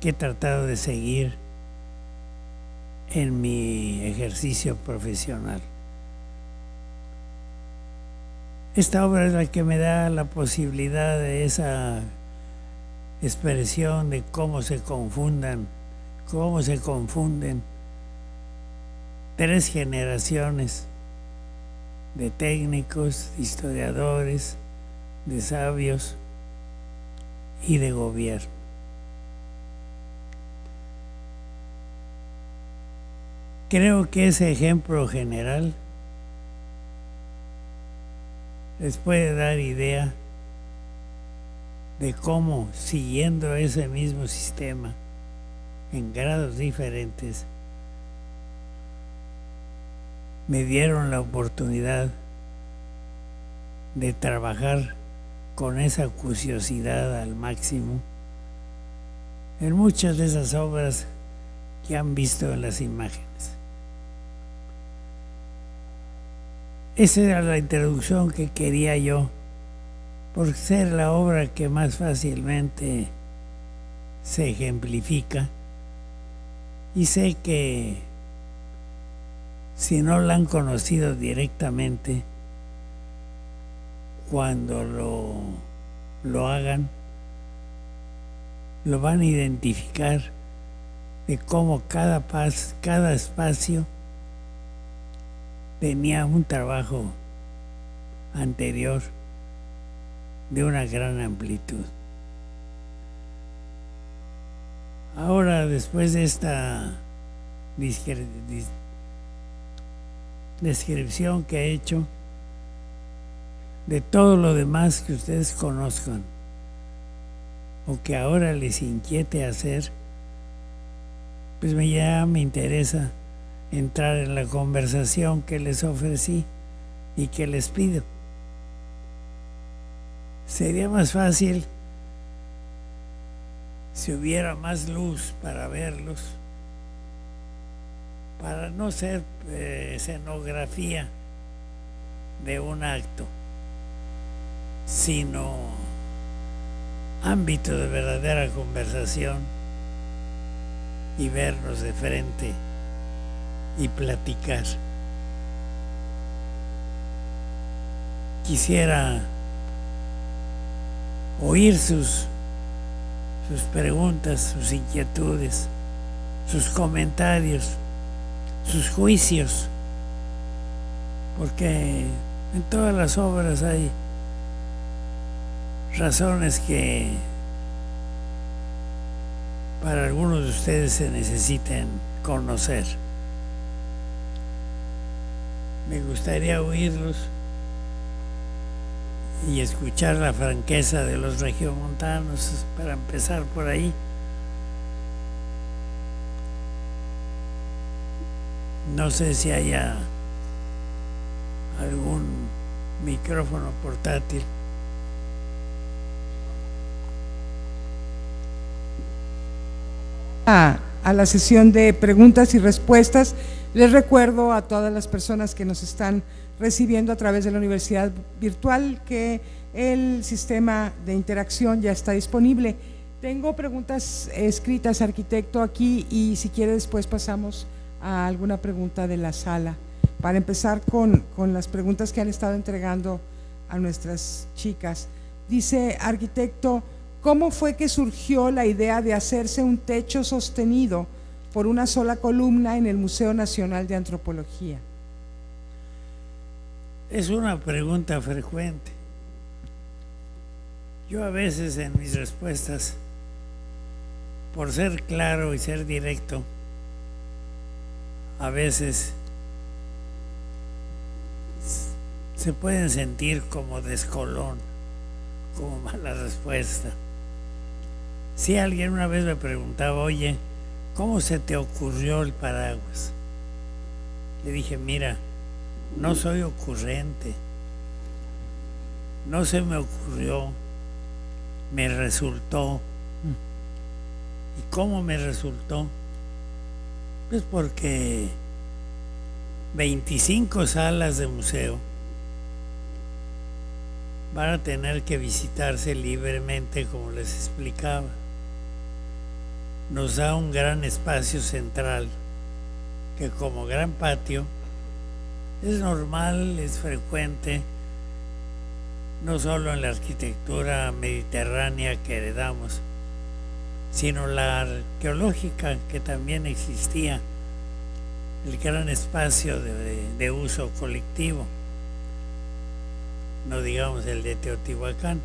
que he tratado de seguir en mi ejercicio profesional. Esta obra es la que me da la posibilidad de esa expresión de cómo se confunden 3 generaciones de técnicos, de historiadores, de sabios y de gobierno. Creo que ese ejemplo general les puede dar idea de cómo, siguiendo ese mismo sistema en grados diferentes, me dieron la oportunidad de trabajar con esa curiosidad al máximo en muchas de esas obras que han visto en las imágenes. Esa era la introducción que quería yo, por ser la obra que más fácilmente se ejemplifica, y sé que si no la han conocido directamente, cuando lo hagan, lo van a identificar de cómo cada espacio tenía un trabajo anterior de una gran amplitud. Ahora, después de esta descripción que he hecho de todo lo demás que ustedes conozcan o que ahora les inquiete hacer, pues ya me interesa entrar en la conversación que les ofrecí y que les pido. Sería más fácil si hubiera más luz para verlos para no ser escenografía de un acto, sino ámbito de verdadera conversación y vernos de frente y platicar. Quisiera oír sus preguntas, sus inquietudes, sus comentarios, sus juicios, porque en todas las obras hay razones que para algunos de ustedes se necesiten conocer. Me gustaría oírlos y escuchar la franqueza de los regiomontanos, para empezar por ahí. No sé si haya algún micrófono portátil. A la sesión de preguntas y respuestas, les recuerdo a todas las personas que nos están recibiendo a través de la Universidad Virtual que el sistema de interacción ya está disponible. Tengo preguntas escritas, arquitecto, aquí, y si quiere después pasamos a alguna pregunta de la sala. Para empezar con las preguntas que han estado entregando a nuestras chicas. Dice, arquitecto, ¿cómo fue que surgió la idea de hacerse un techo sostenido por una sola columna en el Museo Nacional de Antropología? Es una pregunta frecuente. Yo a veces en mis respuestas, por ser claro y ser directo, a veces se pueden sentir como descolón, como mala respuesta. Si alguien una vez me preguntaba, oye, ¿cómo se te ocurrió el paraguas? Le dije, mira, no soy ocurrente, no se me ocurrió, me resultó. ¿Y cómo me resultó? Pues porque 25 salas de museo van a tener que visitarse libremente, como les explicaba. Nos da un gran espacio central que, como gran patio, es normal, es frecuente, no solo en la arquitectura mediterránea que heredamos, sino la arqueológica, que también existía, el gran espacio de uso colectivo. No digamos el de Teotihuacán,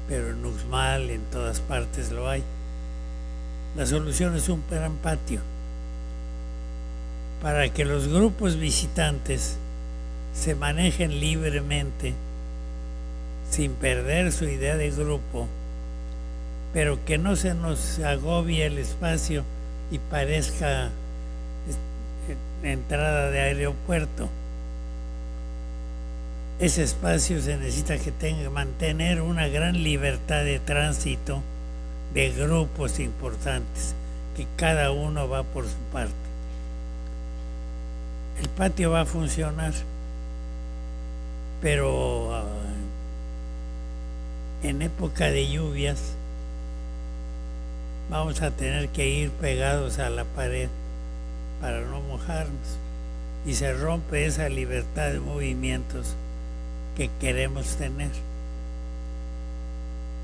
pero en Uxmal, en todas partes lo hay. La solución es un gran patio, para que los grupos visitantes se manejen libremente, sin perder su idea de grupo, pero que no se nos agobie el espacio y parezca entrada de aeropuerto. Ese espacio se necesita que mantener una gran libertad de tránsito de grupos importantes, que cada uno va por su parte. El patio va a funcionar, pero en época de lluvias vamos a tener que ir pegados a la pared para no mojarnos, y se rompe esa libertad de movimientos que queremos tener.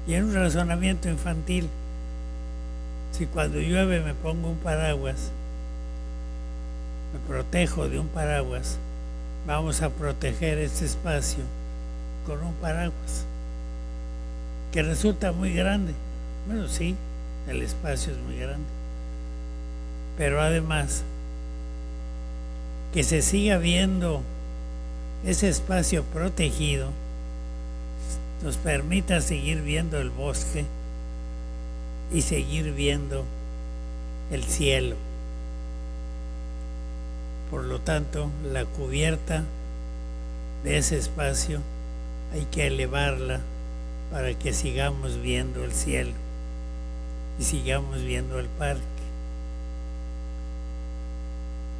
Y en un razonamiento infantil, si cuando llueve me pongo un paraguas, me protejo de un paraguas, vamos a proteger este espacio con un paraguas que resulta muy grande. Bueno, sí, el espacio es muy grande, pero además que se siga viendo ese espacio protegido nos permita seguir viendo el bosque y seguir viendo el cielo. Por lo tanto, la cubierta de ese espacio hay que elevarla para que sigamos viendo el cielo y sigamos viendo el parque.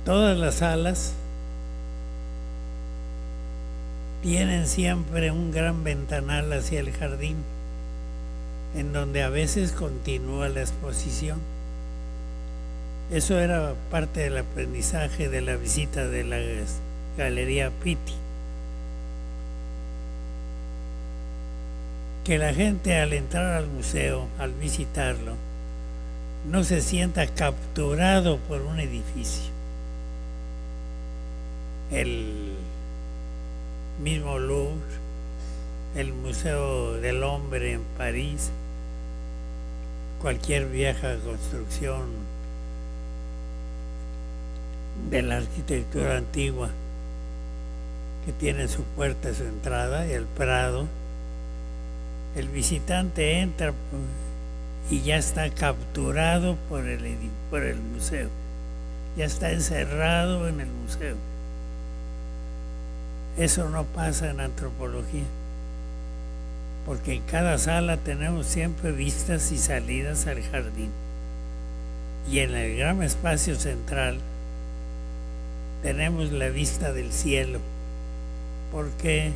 Todas las salas tienen siempre un gran ventanal hacia el jardín, en donde a veces continúa la exposición. Eso era parte del aprendizaje de la visita de la Galería Pitti. Que la gente al entrar al museo, al visitarlo, no se sienta capturado por un edificio. El mismo Louvre, el Museo del Hombre en París, cualquier vieja construcción de la arquitectura antigua que tiene su puerta, su entrada, el Prado, el visitante entra y ya está capturado por el museo, ya está encerrado en el museo. Eso no pasa en antropología, porque en cada sala tenemos siempre vistas y salidas al jardín. Y en el gran espacio central tenemos la vista del cielo, porque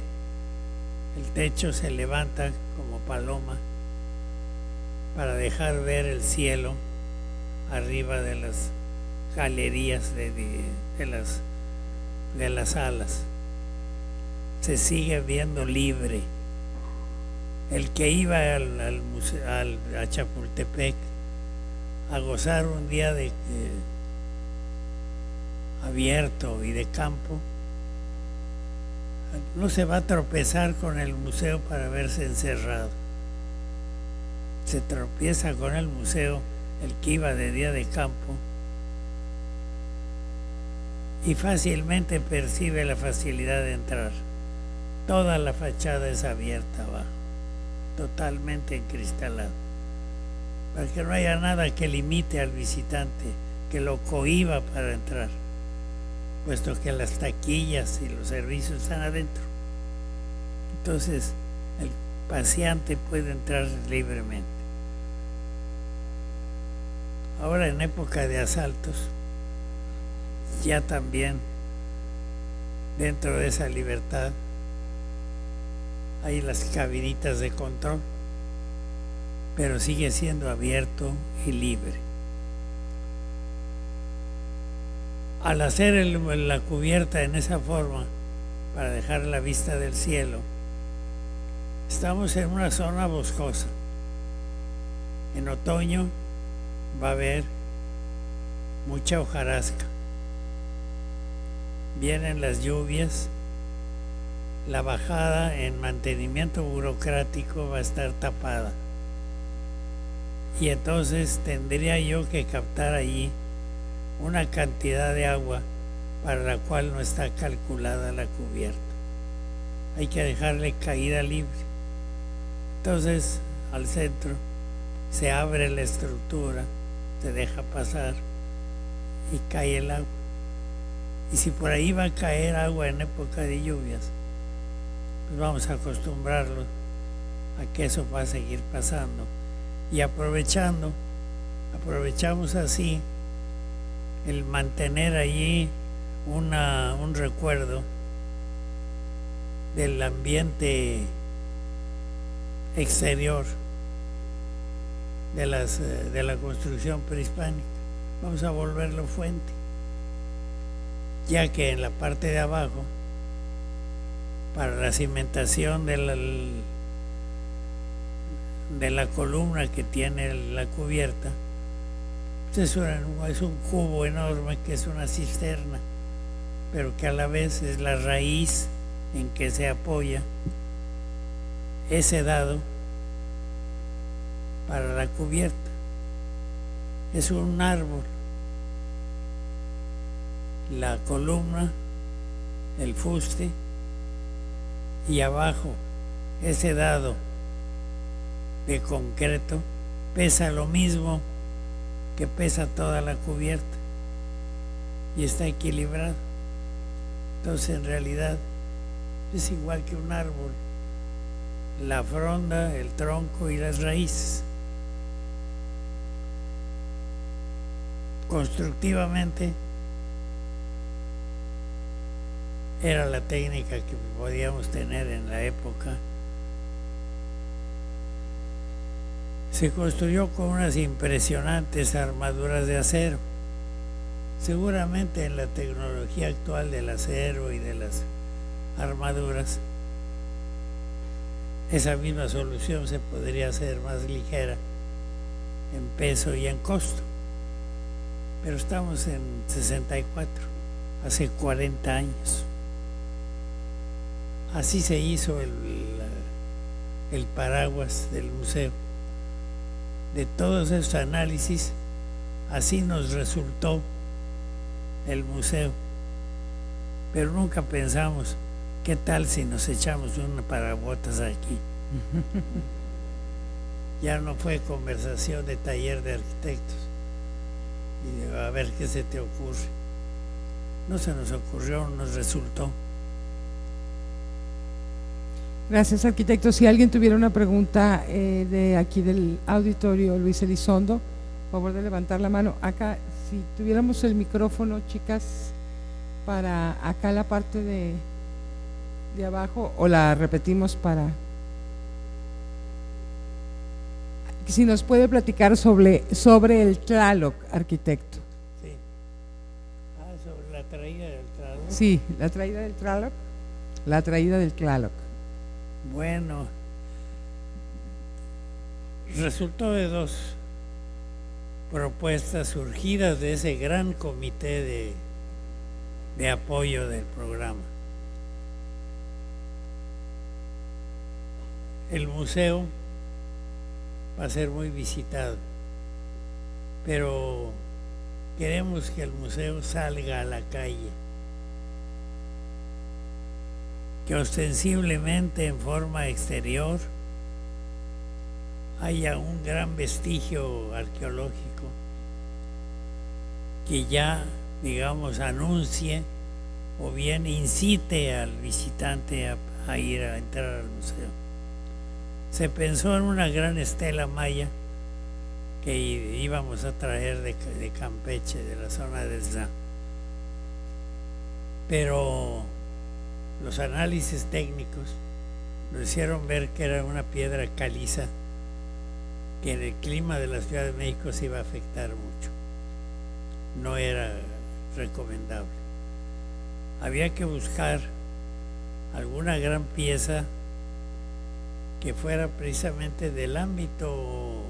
el techo se levanta como paloma para dejar ver el cielo arriba de las galerías de las salas. Se sigue viendo libre. El que iba a Chapultepec a gozar un día de abierto y de campo, no se va a tropezar con el museo para verse encerrado. Se tropieza con el museo el que iba de día de campo y fácilmente percibe la facilidad de entrar. Toda la fachada es abierta abajo, totalmente encristalada, para que no haya nada que limite al visitante, que lo cohíba para entrar, puesto que las taquillas y los servicios están adentro. Entonces el paseante puede entrar libremente. Ahora, en época de asaltos, ya también dentro de esa libertad hay las cabinitas de control, pero sigue siendo abierto y libre. Al hacer la cubierta en esa forma, para dejar la vista del cielo, estamos en una zona boscosa. En otoño va a haber mucha hojarasca. Vienen las lluvias, la bajada en mantenimiento burocrático va a estar tapada. Y entonces tendría yo que captar allí una cantidad de agua para la cual no está calculada la cubierta. Hay que dejarle caída libre. Entonces, al centro se abre la estructura, se deja pasar y cae el agua. Y si por ahí va a caer agua en época de lluvias, pues vamos a acostumbrarlos a que eso va a seguir pasando. Y aprovechamos así el mantener allí un recuerdo del ambiente exterior de la construcción prehispánica. Vamos a volverlo fuente, ya que en la parte de abajo, para la cimentación de la columna que tiene la cubierta, pues es un cubo enorme que es una cisterna, pero que a la vez es la raíz en que se apoya ese dado para la cubierta. Es un árbol, la columna, el fuste, y abajo ese dado de concreto pesa lo mismo que pesa toda la cubierta y está equilibrado. Entonces, en realidad es igual que un árbol: la fronda, el tronco y las raíces. Constructivamente era la técnica que podíamos tener en la época. Se construyó con unas impresionantes armaduras de acero. Seguramente en la tecnología actual del acero y de las armaduras, esa misma solución se podría hacer más ligera en peso y en costo. Pero estamos en 64, hace 40 años. Así se hizo el paraguas del museo. De todos esos análisis, así nos resultó el museo. Pero nunca pensamos, ¿qué tal si nos echamos un parabotas aquí? Ya no fue conversación de taller de arquitectos. Y digo, a ver qué se te ocurre. No se nos ocurrió, nos resultó. Gracias, arquitecto. Si alguien tuviera una pregunta de aquí del auditorio Luis Elizondo, por favor de levantar la mano. Acá, si tuviéramos el micrófono, chicas, para acá la parte de abajo, o la repetimos para... Si nos puede platicar sobre el Tlaloc, arquitecto. Sí. Sobre la traída del Tlaloc. Sí, la traída del Tlaloc. La traída del Tlaloc. Bueno, resultó de dos propuestas surgidas de ese gran comité de apoyo del programa. El museo va a ser muy visitado, pero queremos que el museo salga a la calle, que ostensiblemente en forma exterior haya un gran vestigio arqueológico que ya, digamos, anuncie o bien incite al visitante a ir a entrar al museo. Se pensó en una gran estela maya que íbamos a traer de Campeche, de la zona del Zna. Pero los análisis técnicos nos hicieron ver que era una piedra caliza que en el clima de la Ciudad de México se iba a afectar mucho. No era recomendable. Había que buscar alguna gran pieza que fuera precisamente del ámbito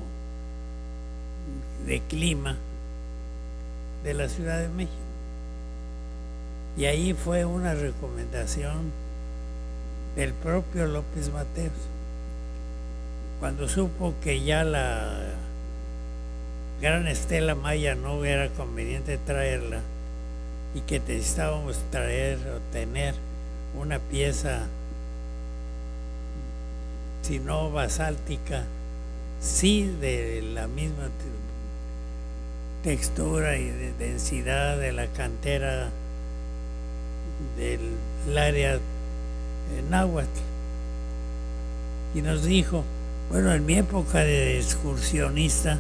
de clima de la Ciudad de México. Y ahí fue una recomendación del propio López Mateos. Cuando supo que ya la gran estela maya no era conveniente traerla y que necesitábamos traer o tener una pieza, si no basáltica, sí de la misma textura y de densidad de la cantera del área náhuatl, y nos dijo, bueno, en mi época de excursionista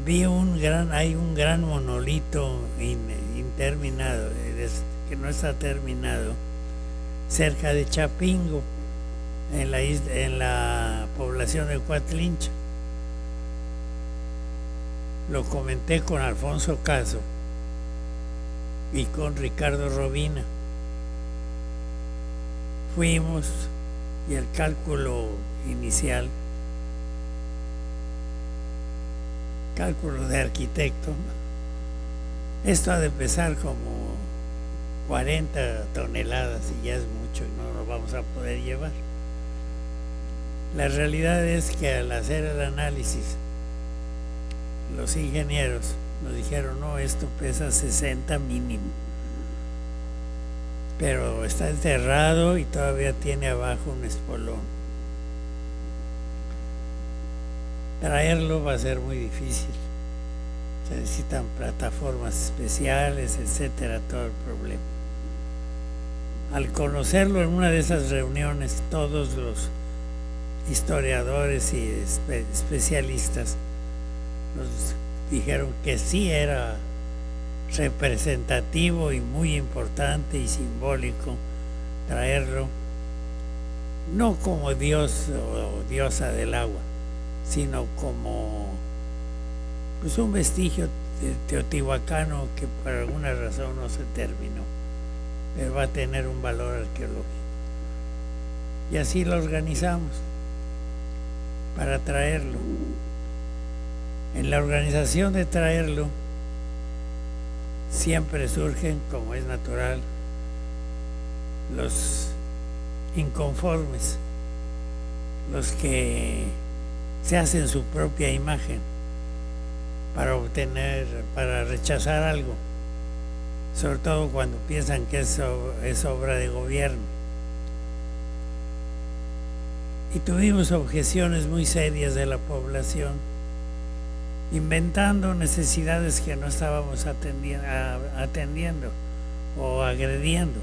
vi hay un gran monolito interminado, que no está terminado, cerca de Chapingo, en la población de Coatlincha. Lo comenté con Alfonso Caso y con Ricardo Robina. Fuimos y el cálculo inicial, cálculo de arquitecto, esto ha de pesar como 40 toneladas y ya es mucho y no lo vamos a poder llevar. La realidad es que al hacer el análisis, los ingenieros nos dijeron, no, esto pesa 60 mínimo, pero está enterrado y todavía tiene abajo un espolón. Traerlo va a ser muy difícil, se necesitan plataformas especiales, etcétera, todo el problema. Al conocerlo en una de esas reuniones, todos los historiadores y especialistas nos dijeron que sí era representativo y muy importante y simbólico traerlo, no como dios o diosa del agua, sino como pues un vestigio teotihuacano que por alguna razón no se terminó, pero va a tener un valor arqueológico. Y así lo organizamos para traerlo. En la organización de traerlo siempre surgen, como es natural, los inconformes, los que se hacen su propia imagen para rechazar algo, sobre todo cuando piensan que eso es obra de gobierno. Y tuvimos objeciones muy serias de la población, inventando necesidades que no estábamos atendiendo o agrediendo.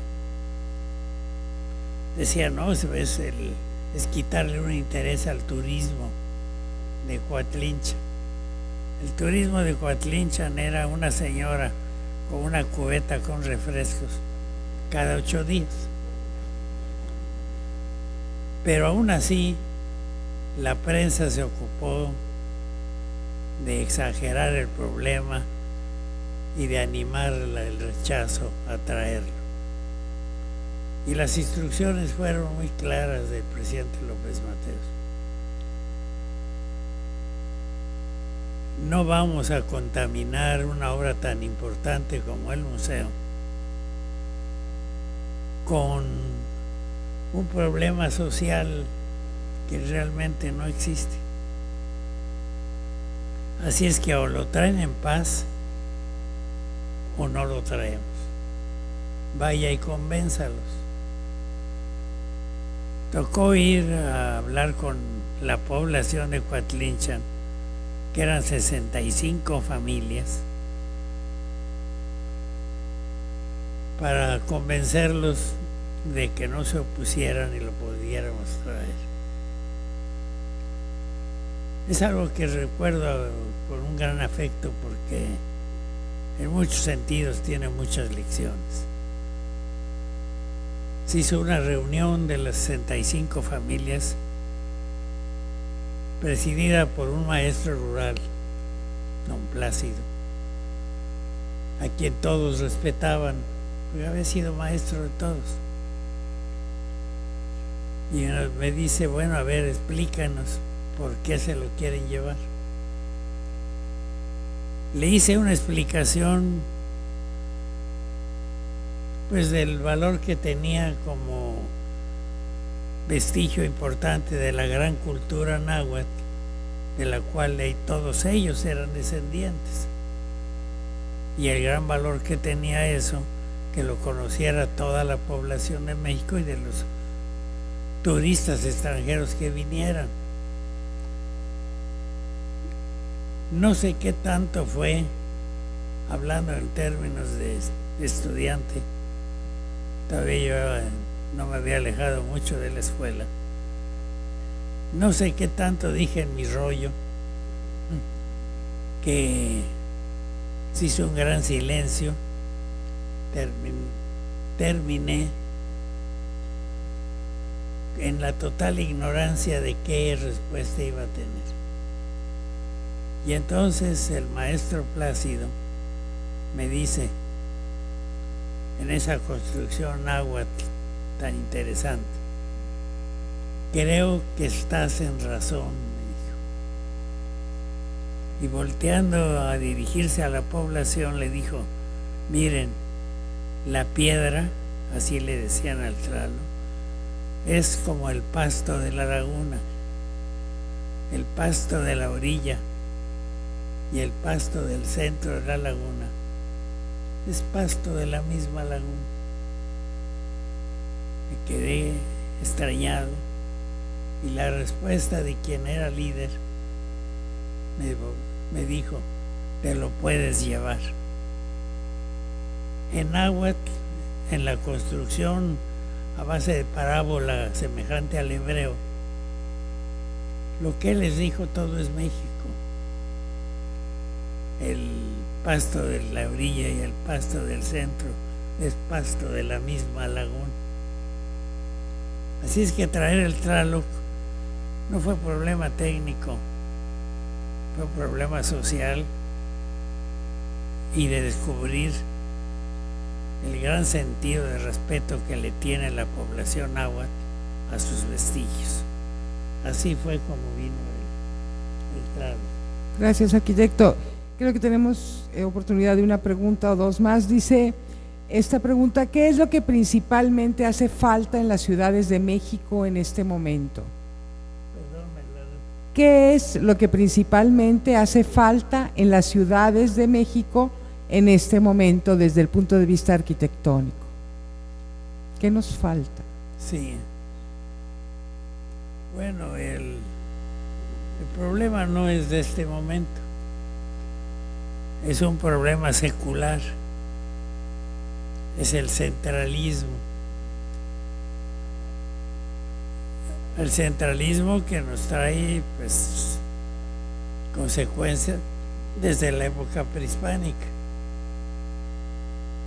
Decían, no, es quitarle un interés al turismo de Coatlinchan. El turismo de Coatlinchan era una señora con una cubeta con refrescos cada 8 días. Pero aún así, la prensa se ocupó de exagerar el problema y de animar el rechazo a traerlo. Y las instrucciones fueron muy claras del presidente López Mateos. No vamos a contaminar una obra tan importante como el museo con un problema social que realmente no existe. Así es que o lo traen en paz o no lo traemos. Vaya y convénzalos. Tocó ir a hablar con la población de Coatlinchan, que eran 65 familias, para convencerlos de que no se opusieran y lo pudiéramos traer. Es algo que recuerdo con un gran afecto porque en muchos sentidos tiene muchas lecciones. Se hizo una reunión de las 65 familias presidida por un maestro rural, don Plácido, a quien todos respetaban, porque había sido maestro de todos. Y me dice, bueno, a ver, explícanos por qué se lo quieren llevar. Le hice una explicación pues del valor que tenía como vestigio importante de la gran cultura náhuatl, de la cual todos ellos eran descendientes, y el gran valor que tenía eso, que lo conociera toda la población de México y de los turistas extranjeros que vinieran. No sé qué tanto fue, hablando en términos de estudiante, todavía yo no me había alejado mucho de la escuela. No sé qué tanto dije en mi rollo, que se hizo un gran silencio. Terminé en la total ignorancia de qué respuesta iba a tener. Y entonces el maestro Plácido me dice, en esa construcción náhuatl tan interesante, creo que estás en razón, me dijo. Y volteando a dirigirse a la población le dijo, miren, la piedra, así le decían al tralo, es como el pasto de la laguna, el pasto de la orilla y el pasto del centro de la laguna es pasto de la misma laguna. Me quedé extrañado y la respuesta de quien era líder me dijo, te lo puedes llevar. En náhuatl, en la construcción a base de parábola semejante al hebreo, lo que él les dijo todo es México. El pasto de la orilla y el pasto del centro es pasto de la misma laguna. Así es que traer el Tlaloc no fue problema técnico, fue problema social y de descubrir el gran sentido de respeto que le tiene la población náhuatl a sus vestigios. Así fue como vino el Tlaloc. Gracias, arquitecto. Creo que tenemos oportunidad de una pregunta o dos más. Dice esta pregunta: ¿qué es lo que principalmente hace falta en las ciudades de México en este momento? ¿Qué es lo que principalmente hace falta en las ciudades de México en este momento desde el punto de vista arquitectónico? ¿Qué nos falta? Sí. Bueno, el problema no es de este momento. Es un problema secular. Es el centralismo. El centralismo que nos trae, pues, consecuencias desde la época prehispánica.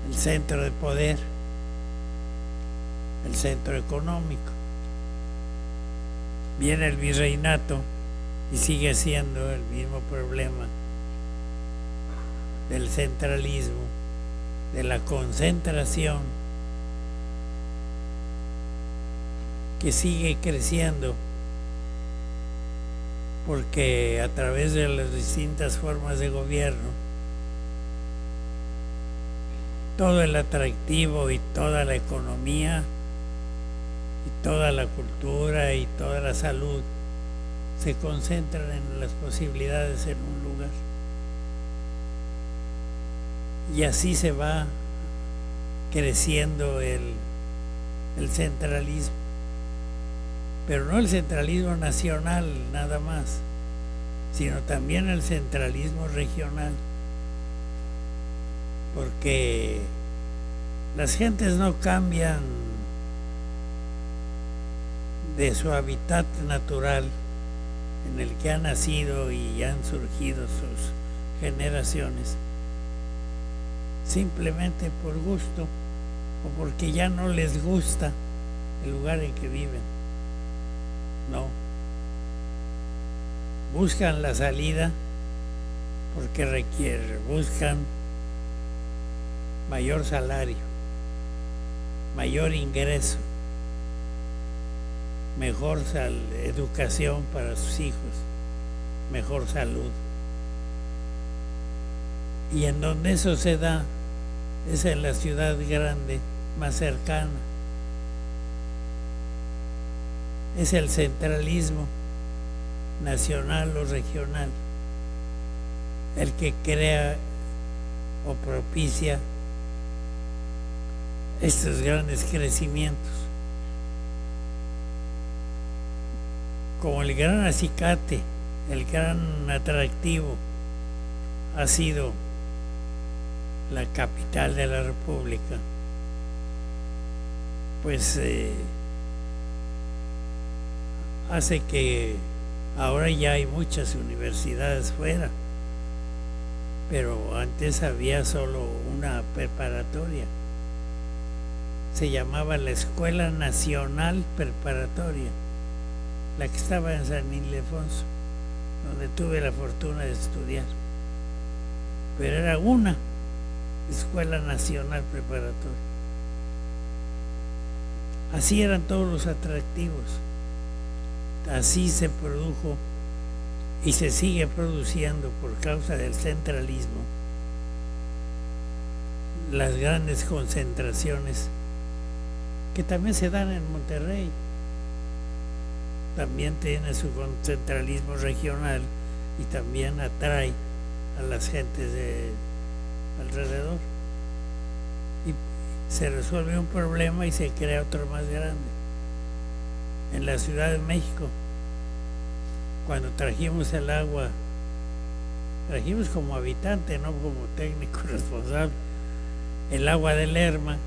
El centro de poder, el centro económico. Viene el virreinato y sigue siendo el mismo problema del centralismo, de la concentración, que sigue creciendo porque a través de las distintas formas de gobierno todo el atractivo y toda la economía y toda la cultura y toda la salud se concentran en las posibilidades en un lugar. Y así se va creciendo el centralismo. Pero no el centralismo nacional nada más, sino también el centralismo regional. Porque las gentes no cambian de su hábitat natural en el que han nacido y han surgido sus generaciones, simplemente por gusto o porque ya no les gusta el lugar en que viven. No. Buscan la salida porque buscan mayor salario, mayor ingreso, mejor educación para sus hijos, mejor salud. Y en donde eso se da es en la ciudad grande más cercana. Es el centralismo nacional o regional el que crea o propicia estos grandes crecimientos. Como el gran acicate, el gran atractivo ha sido la capital de la República, pues hace que ahora ya hay muchas universidades fuera, pero antes había solo una preparatoria. Se llamaba la Escuela Nacional Preparatoria, la que estaba en San Ildefonso, donde tuve la fortuna de estudiar. Pero era una Escuela Nacional Preparatoria. Así eran todos los atractivos. Así se produjo y se sigue produciendo por causa del centralismo las grandes concentraciones que también se dan en Monterrey. También tiene su centralismo regional y también atrae a las gentes de alrededor. Y se resuelve un problema y se crea otro más grande. En la Ciudad de México, cuando trajimos el agua, trajimos como habitante, no como técnico responsable, el agua de Lerma,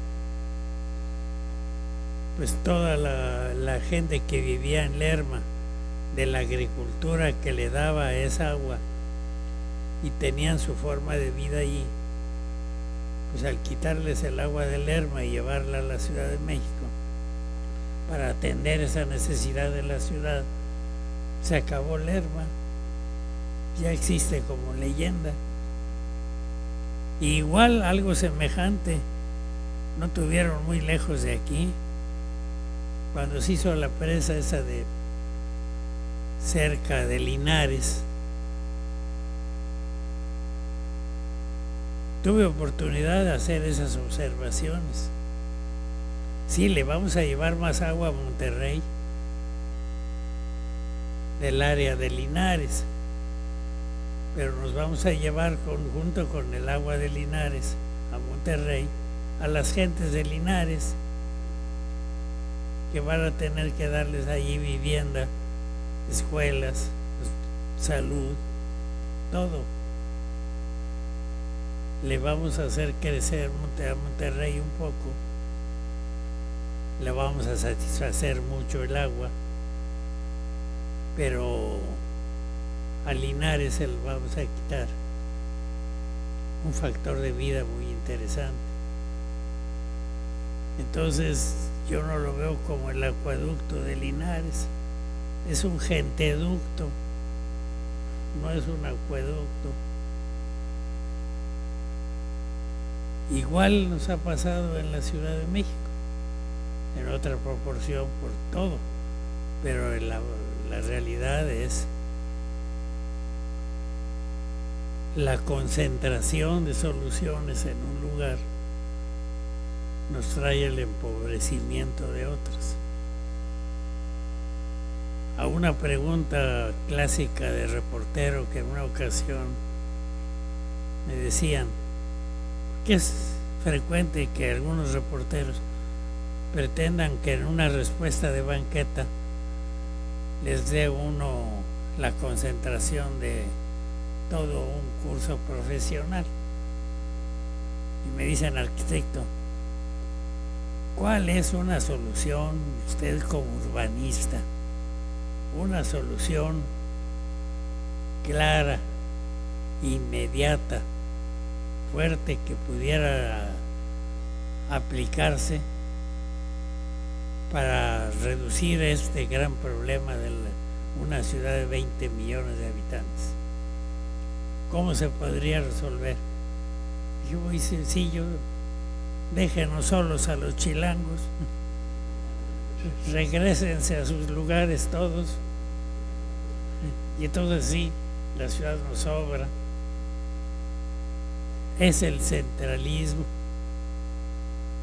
pues toda la gente que vivía en Lerma, de la agricultura que le daba esa agua, y tenían su forma de vida allí, pues al quitarles el agua de Lerma y llevarla a la Ciudad de México para atender esa necesidad de la ciudad, se acabó Lerma, ya existe como leyenda. Y igual algo semejante no tuvieron muy lejos de aquí, cuando se hizo la presa esa de cerca de Linares. Tuve oportunidad de hacer esas observaciones. Sí, le vamos a llevar más agua a Monterrey del área de Linares, pero nos vamos a llevar junto con el agua de Linares a Monterrey a las gentes de Linares, que van a tener que darles allí vivienda, escuelas, salud, todo. Le vamos a hacer crecer a Monterrey un poco, le vamos a satisfacer mucho el agua, pero a Linares se lo vamos a quitar un factor de vida muy interesante. Entonces yo no lo veo como el acueducto de Linares, es un genteducto, no es un acueducto. Igual nos ha pasado en la Ciudad de México, en otra proporción por todo, pero la realidad es la concentración de soluciones en un lugar nos trae el empobrecimiento de otros. A una pregunta clásica de reportero que en una ocasión me decían, que es frecuente que algunos reporteros pretendan que en una respuesta de banqueta les dé uno la concentración de todo un curso profesional. Y me dicen, arquitecto, ¿cuál es una solución, usted como urbanista, una solución clara, inmediata, fuerte, que pudiera aplicarse para reducir este gran problema de una ciudad de 20 millones de habitantes? ¿Cómo se podría resolver? Yo muy sencillo, déjenos solos a los chilangos, regrésense a sus lugares todos, y entonces sí, la ciudad nos sobra. Es el centralismo,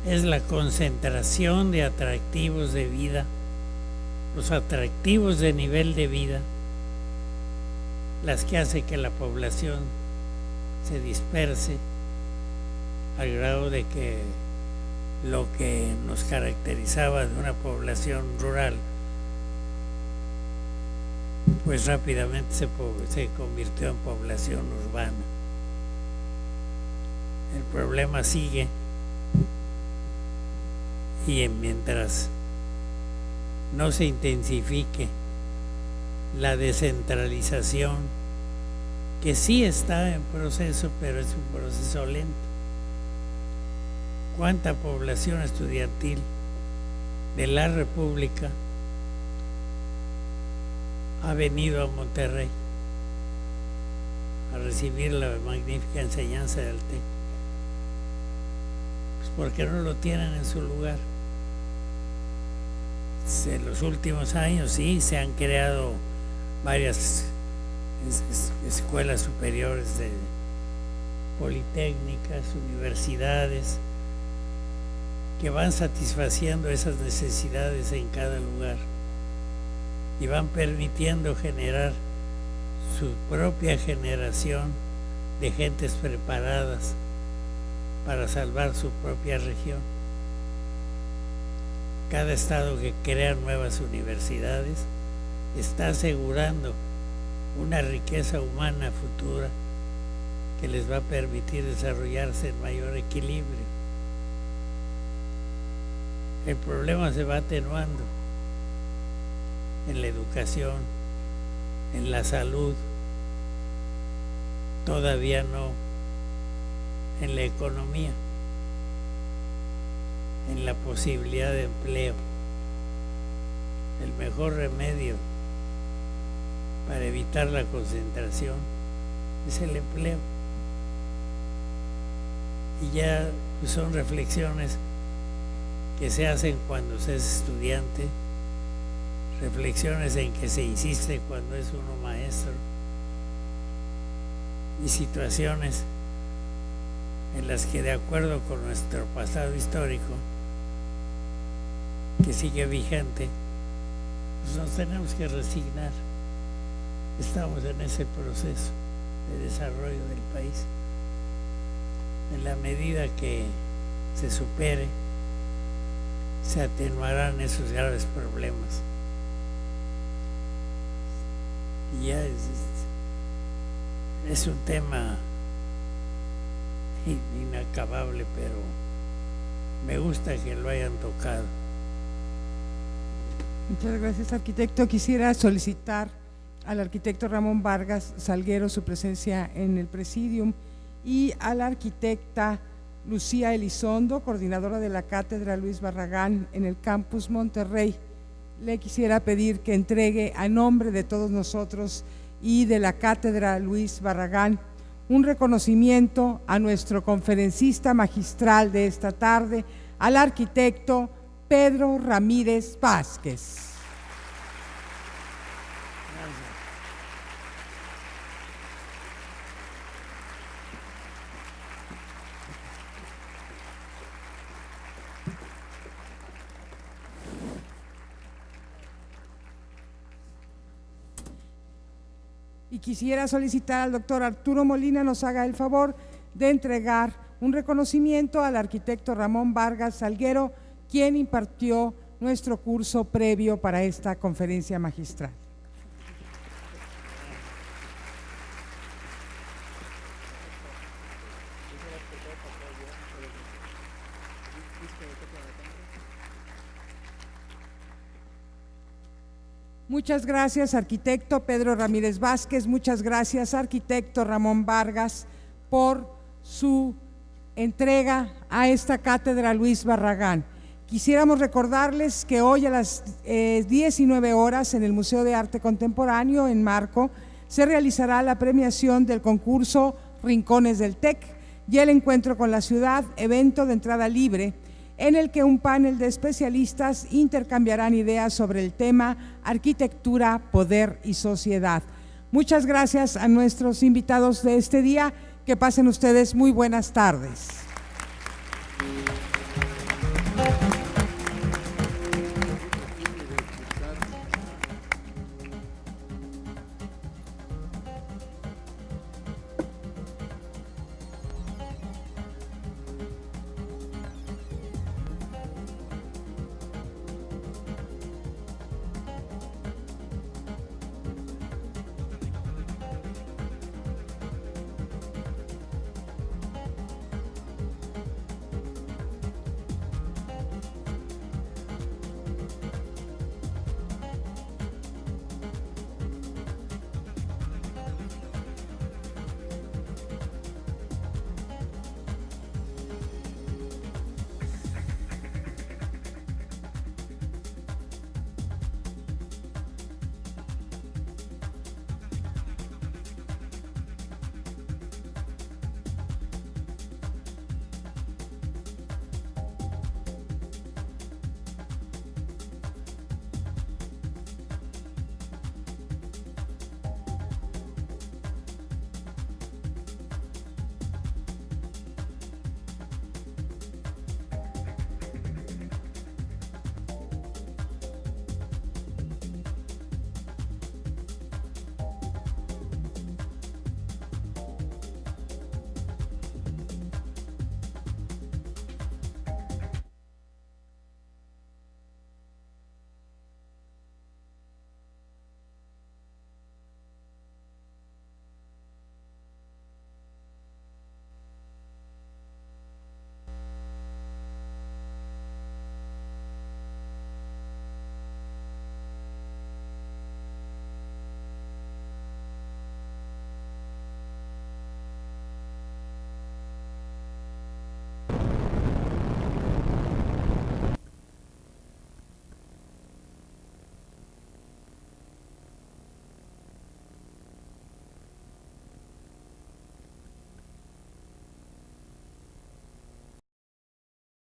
es la concentración de atractivos de vida, los atractivos de nivel de vida, las que hace que la población se disperse al grado de que lo que nos caracterizaba de una población rural pues rápidamente se convirtió en población urbana. El problema sigue, y mientras no se intensifique la descentralización, que sí está en proceso, pero es un proceso lento. ¿Cuánta población estudiantil de la República ha venido a Monterrey a recibir la magnífica enseñanza del TEC? Pues porque no lo tienen en su lugar. En los últimos años sí se han creado varias escuelas superiores de politécnicas, universidades, que van satisfaciendo esas necesidades en cada lugar y van permitiendo generar su propia generación de gentes preparadas para salvar su propia región. Cada estado que crea nuevas universidades está asegurando una riqueza humana futura que les va a permitir desarrollarse en mayor equilibrio. El problema se va atenuando en la educación, en la salud. todavía no en la economía, en la posibilidad de empleo. El mejor remedio para evitar la concentración es el empleo. Y ya pues, son reflexiones que se hacen cuando se es estudiante, reflexiones en que se insiste cuando es uno maestro, y situaciones en las que, de acuerdo con nuestro pasado histórico, que sigue vigente, pues nos tenemos que resignar. Estamos en ese proceso de desarrollo del país. En la medida que se supere, se atenuarán esos graves problemas. Y ya es un tema inacabable, pero me gusta que lo hayan tocado. Muchas gracias, arquitecto. Quisiera solicitar al arquitecto Ramón Vargas Salguero su presencia en el presidium y a la arquitecta Lucía Elizondo, coordinadora de la Cátedra Luis Barragán en el Campus Monterrey. Le quisiera pedir que entregue a nombre de todos nosotros y de la Cátedra Luis Barragán un reconocimiento a nuestro conferencista magistral de esta tarde, al arquitecto Pedro Ramírez Vázquez. Y quisiera solicitar al doctor Arturo Molina nos haga el favor de entregar un reconocimiento al arquitecto Ramón Vargas Salguero, quien impartió nuestro curso previo para esta conferencia magistral. Muchas gracias, arquitecto Pedro Ramírez Vázquez. Muchas gracias, arquitecto Ramón Vargas, por su entrega a esta cátedra Luis Barragán. Quisiéramos recordarles que hoy a las 19 horas en el Museo de Arte Contemporáneo, en Marco, se realizará la premiación del concurso Rincones del TEC y el Encuentro con la Ciudad, evento de entrada libre, en el que un panel de especialistas intercambiarán ideas sobre el tema arquitectura, poder y sociedad. Muchas gracias a nuestros invitados de este día. Que pasen ustedes muy buenas tardes.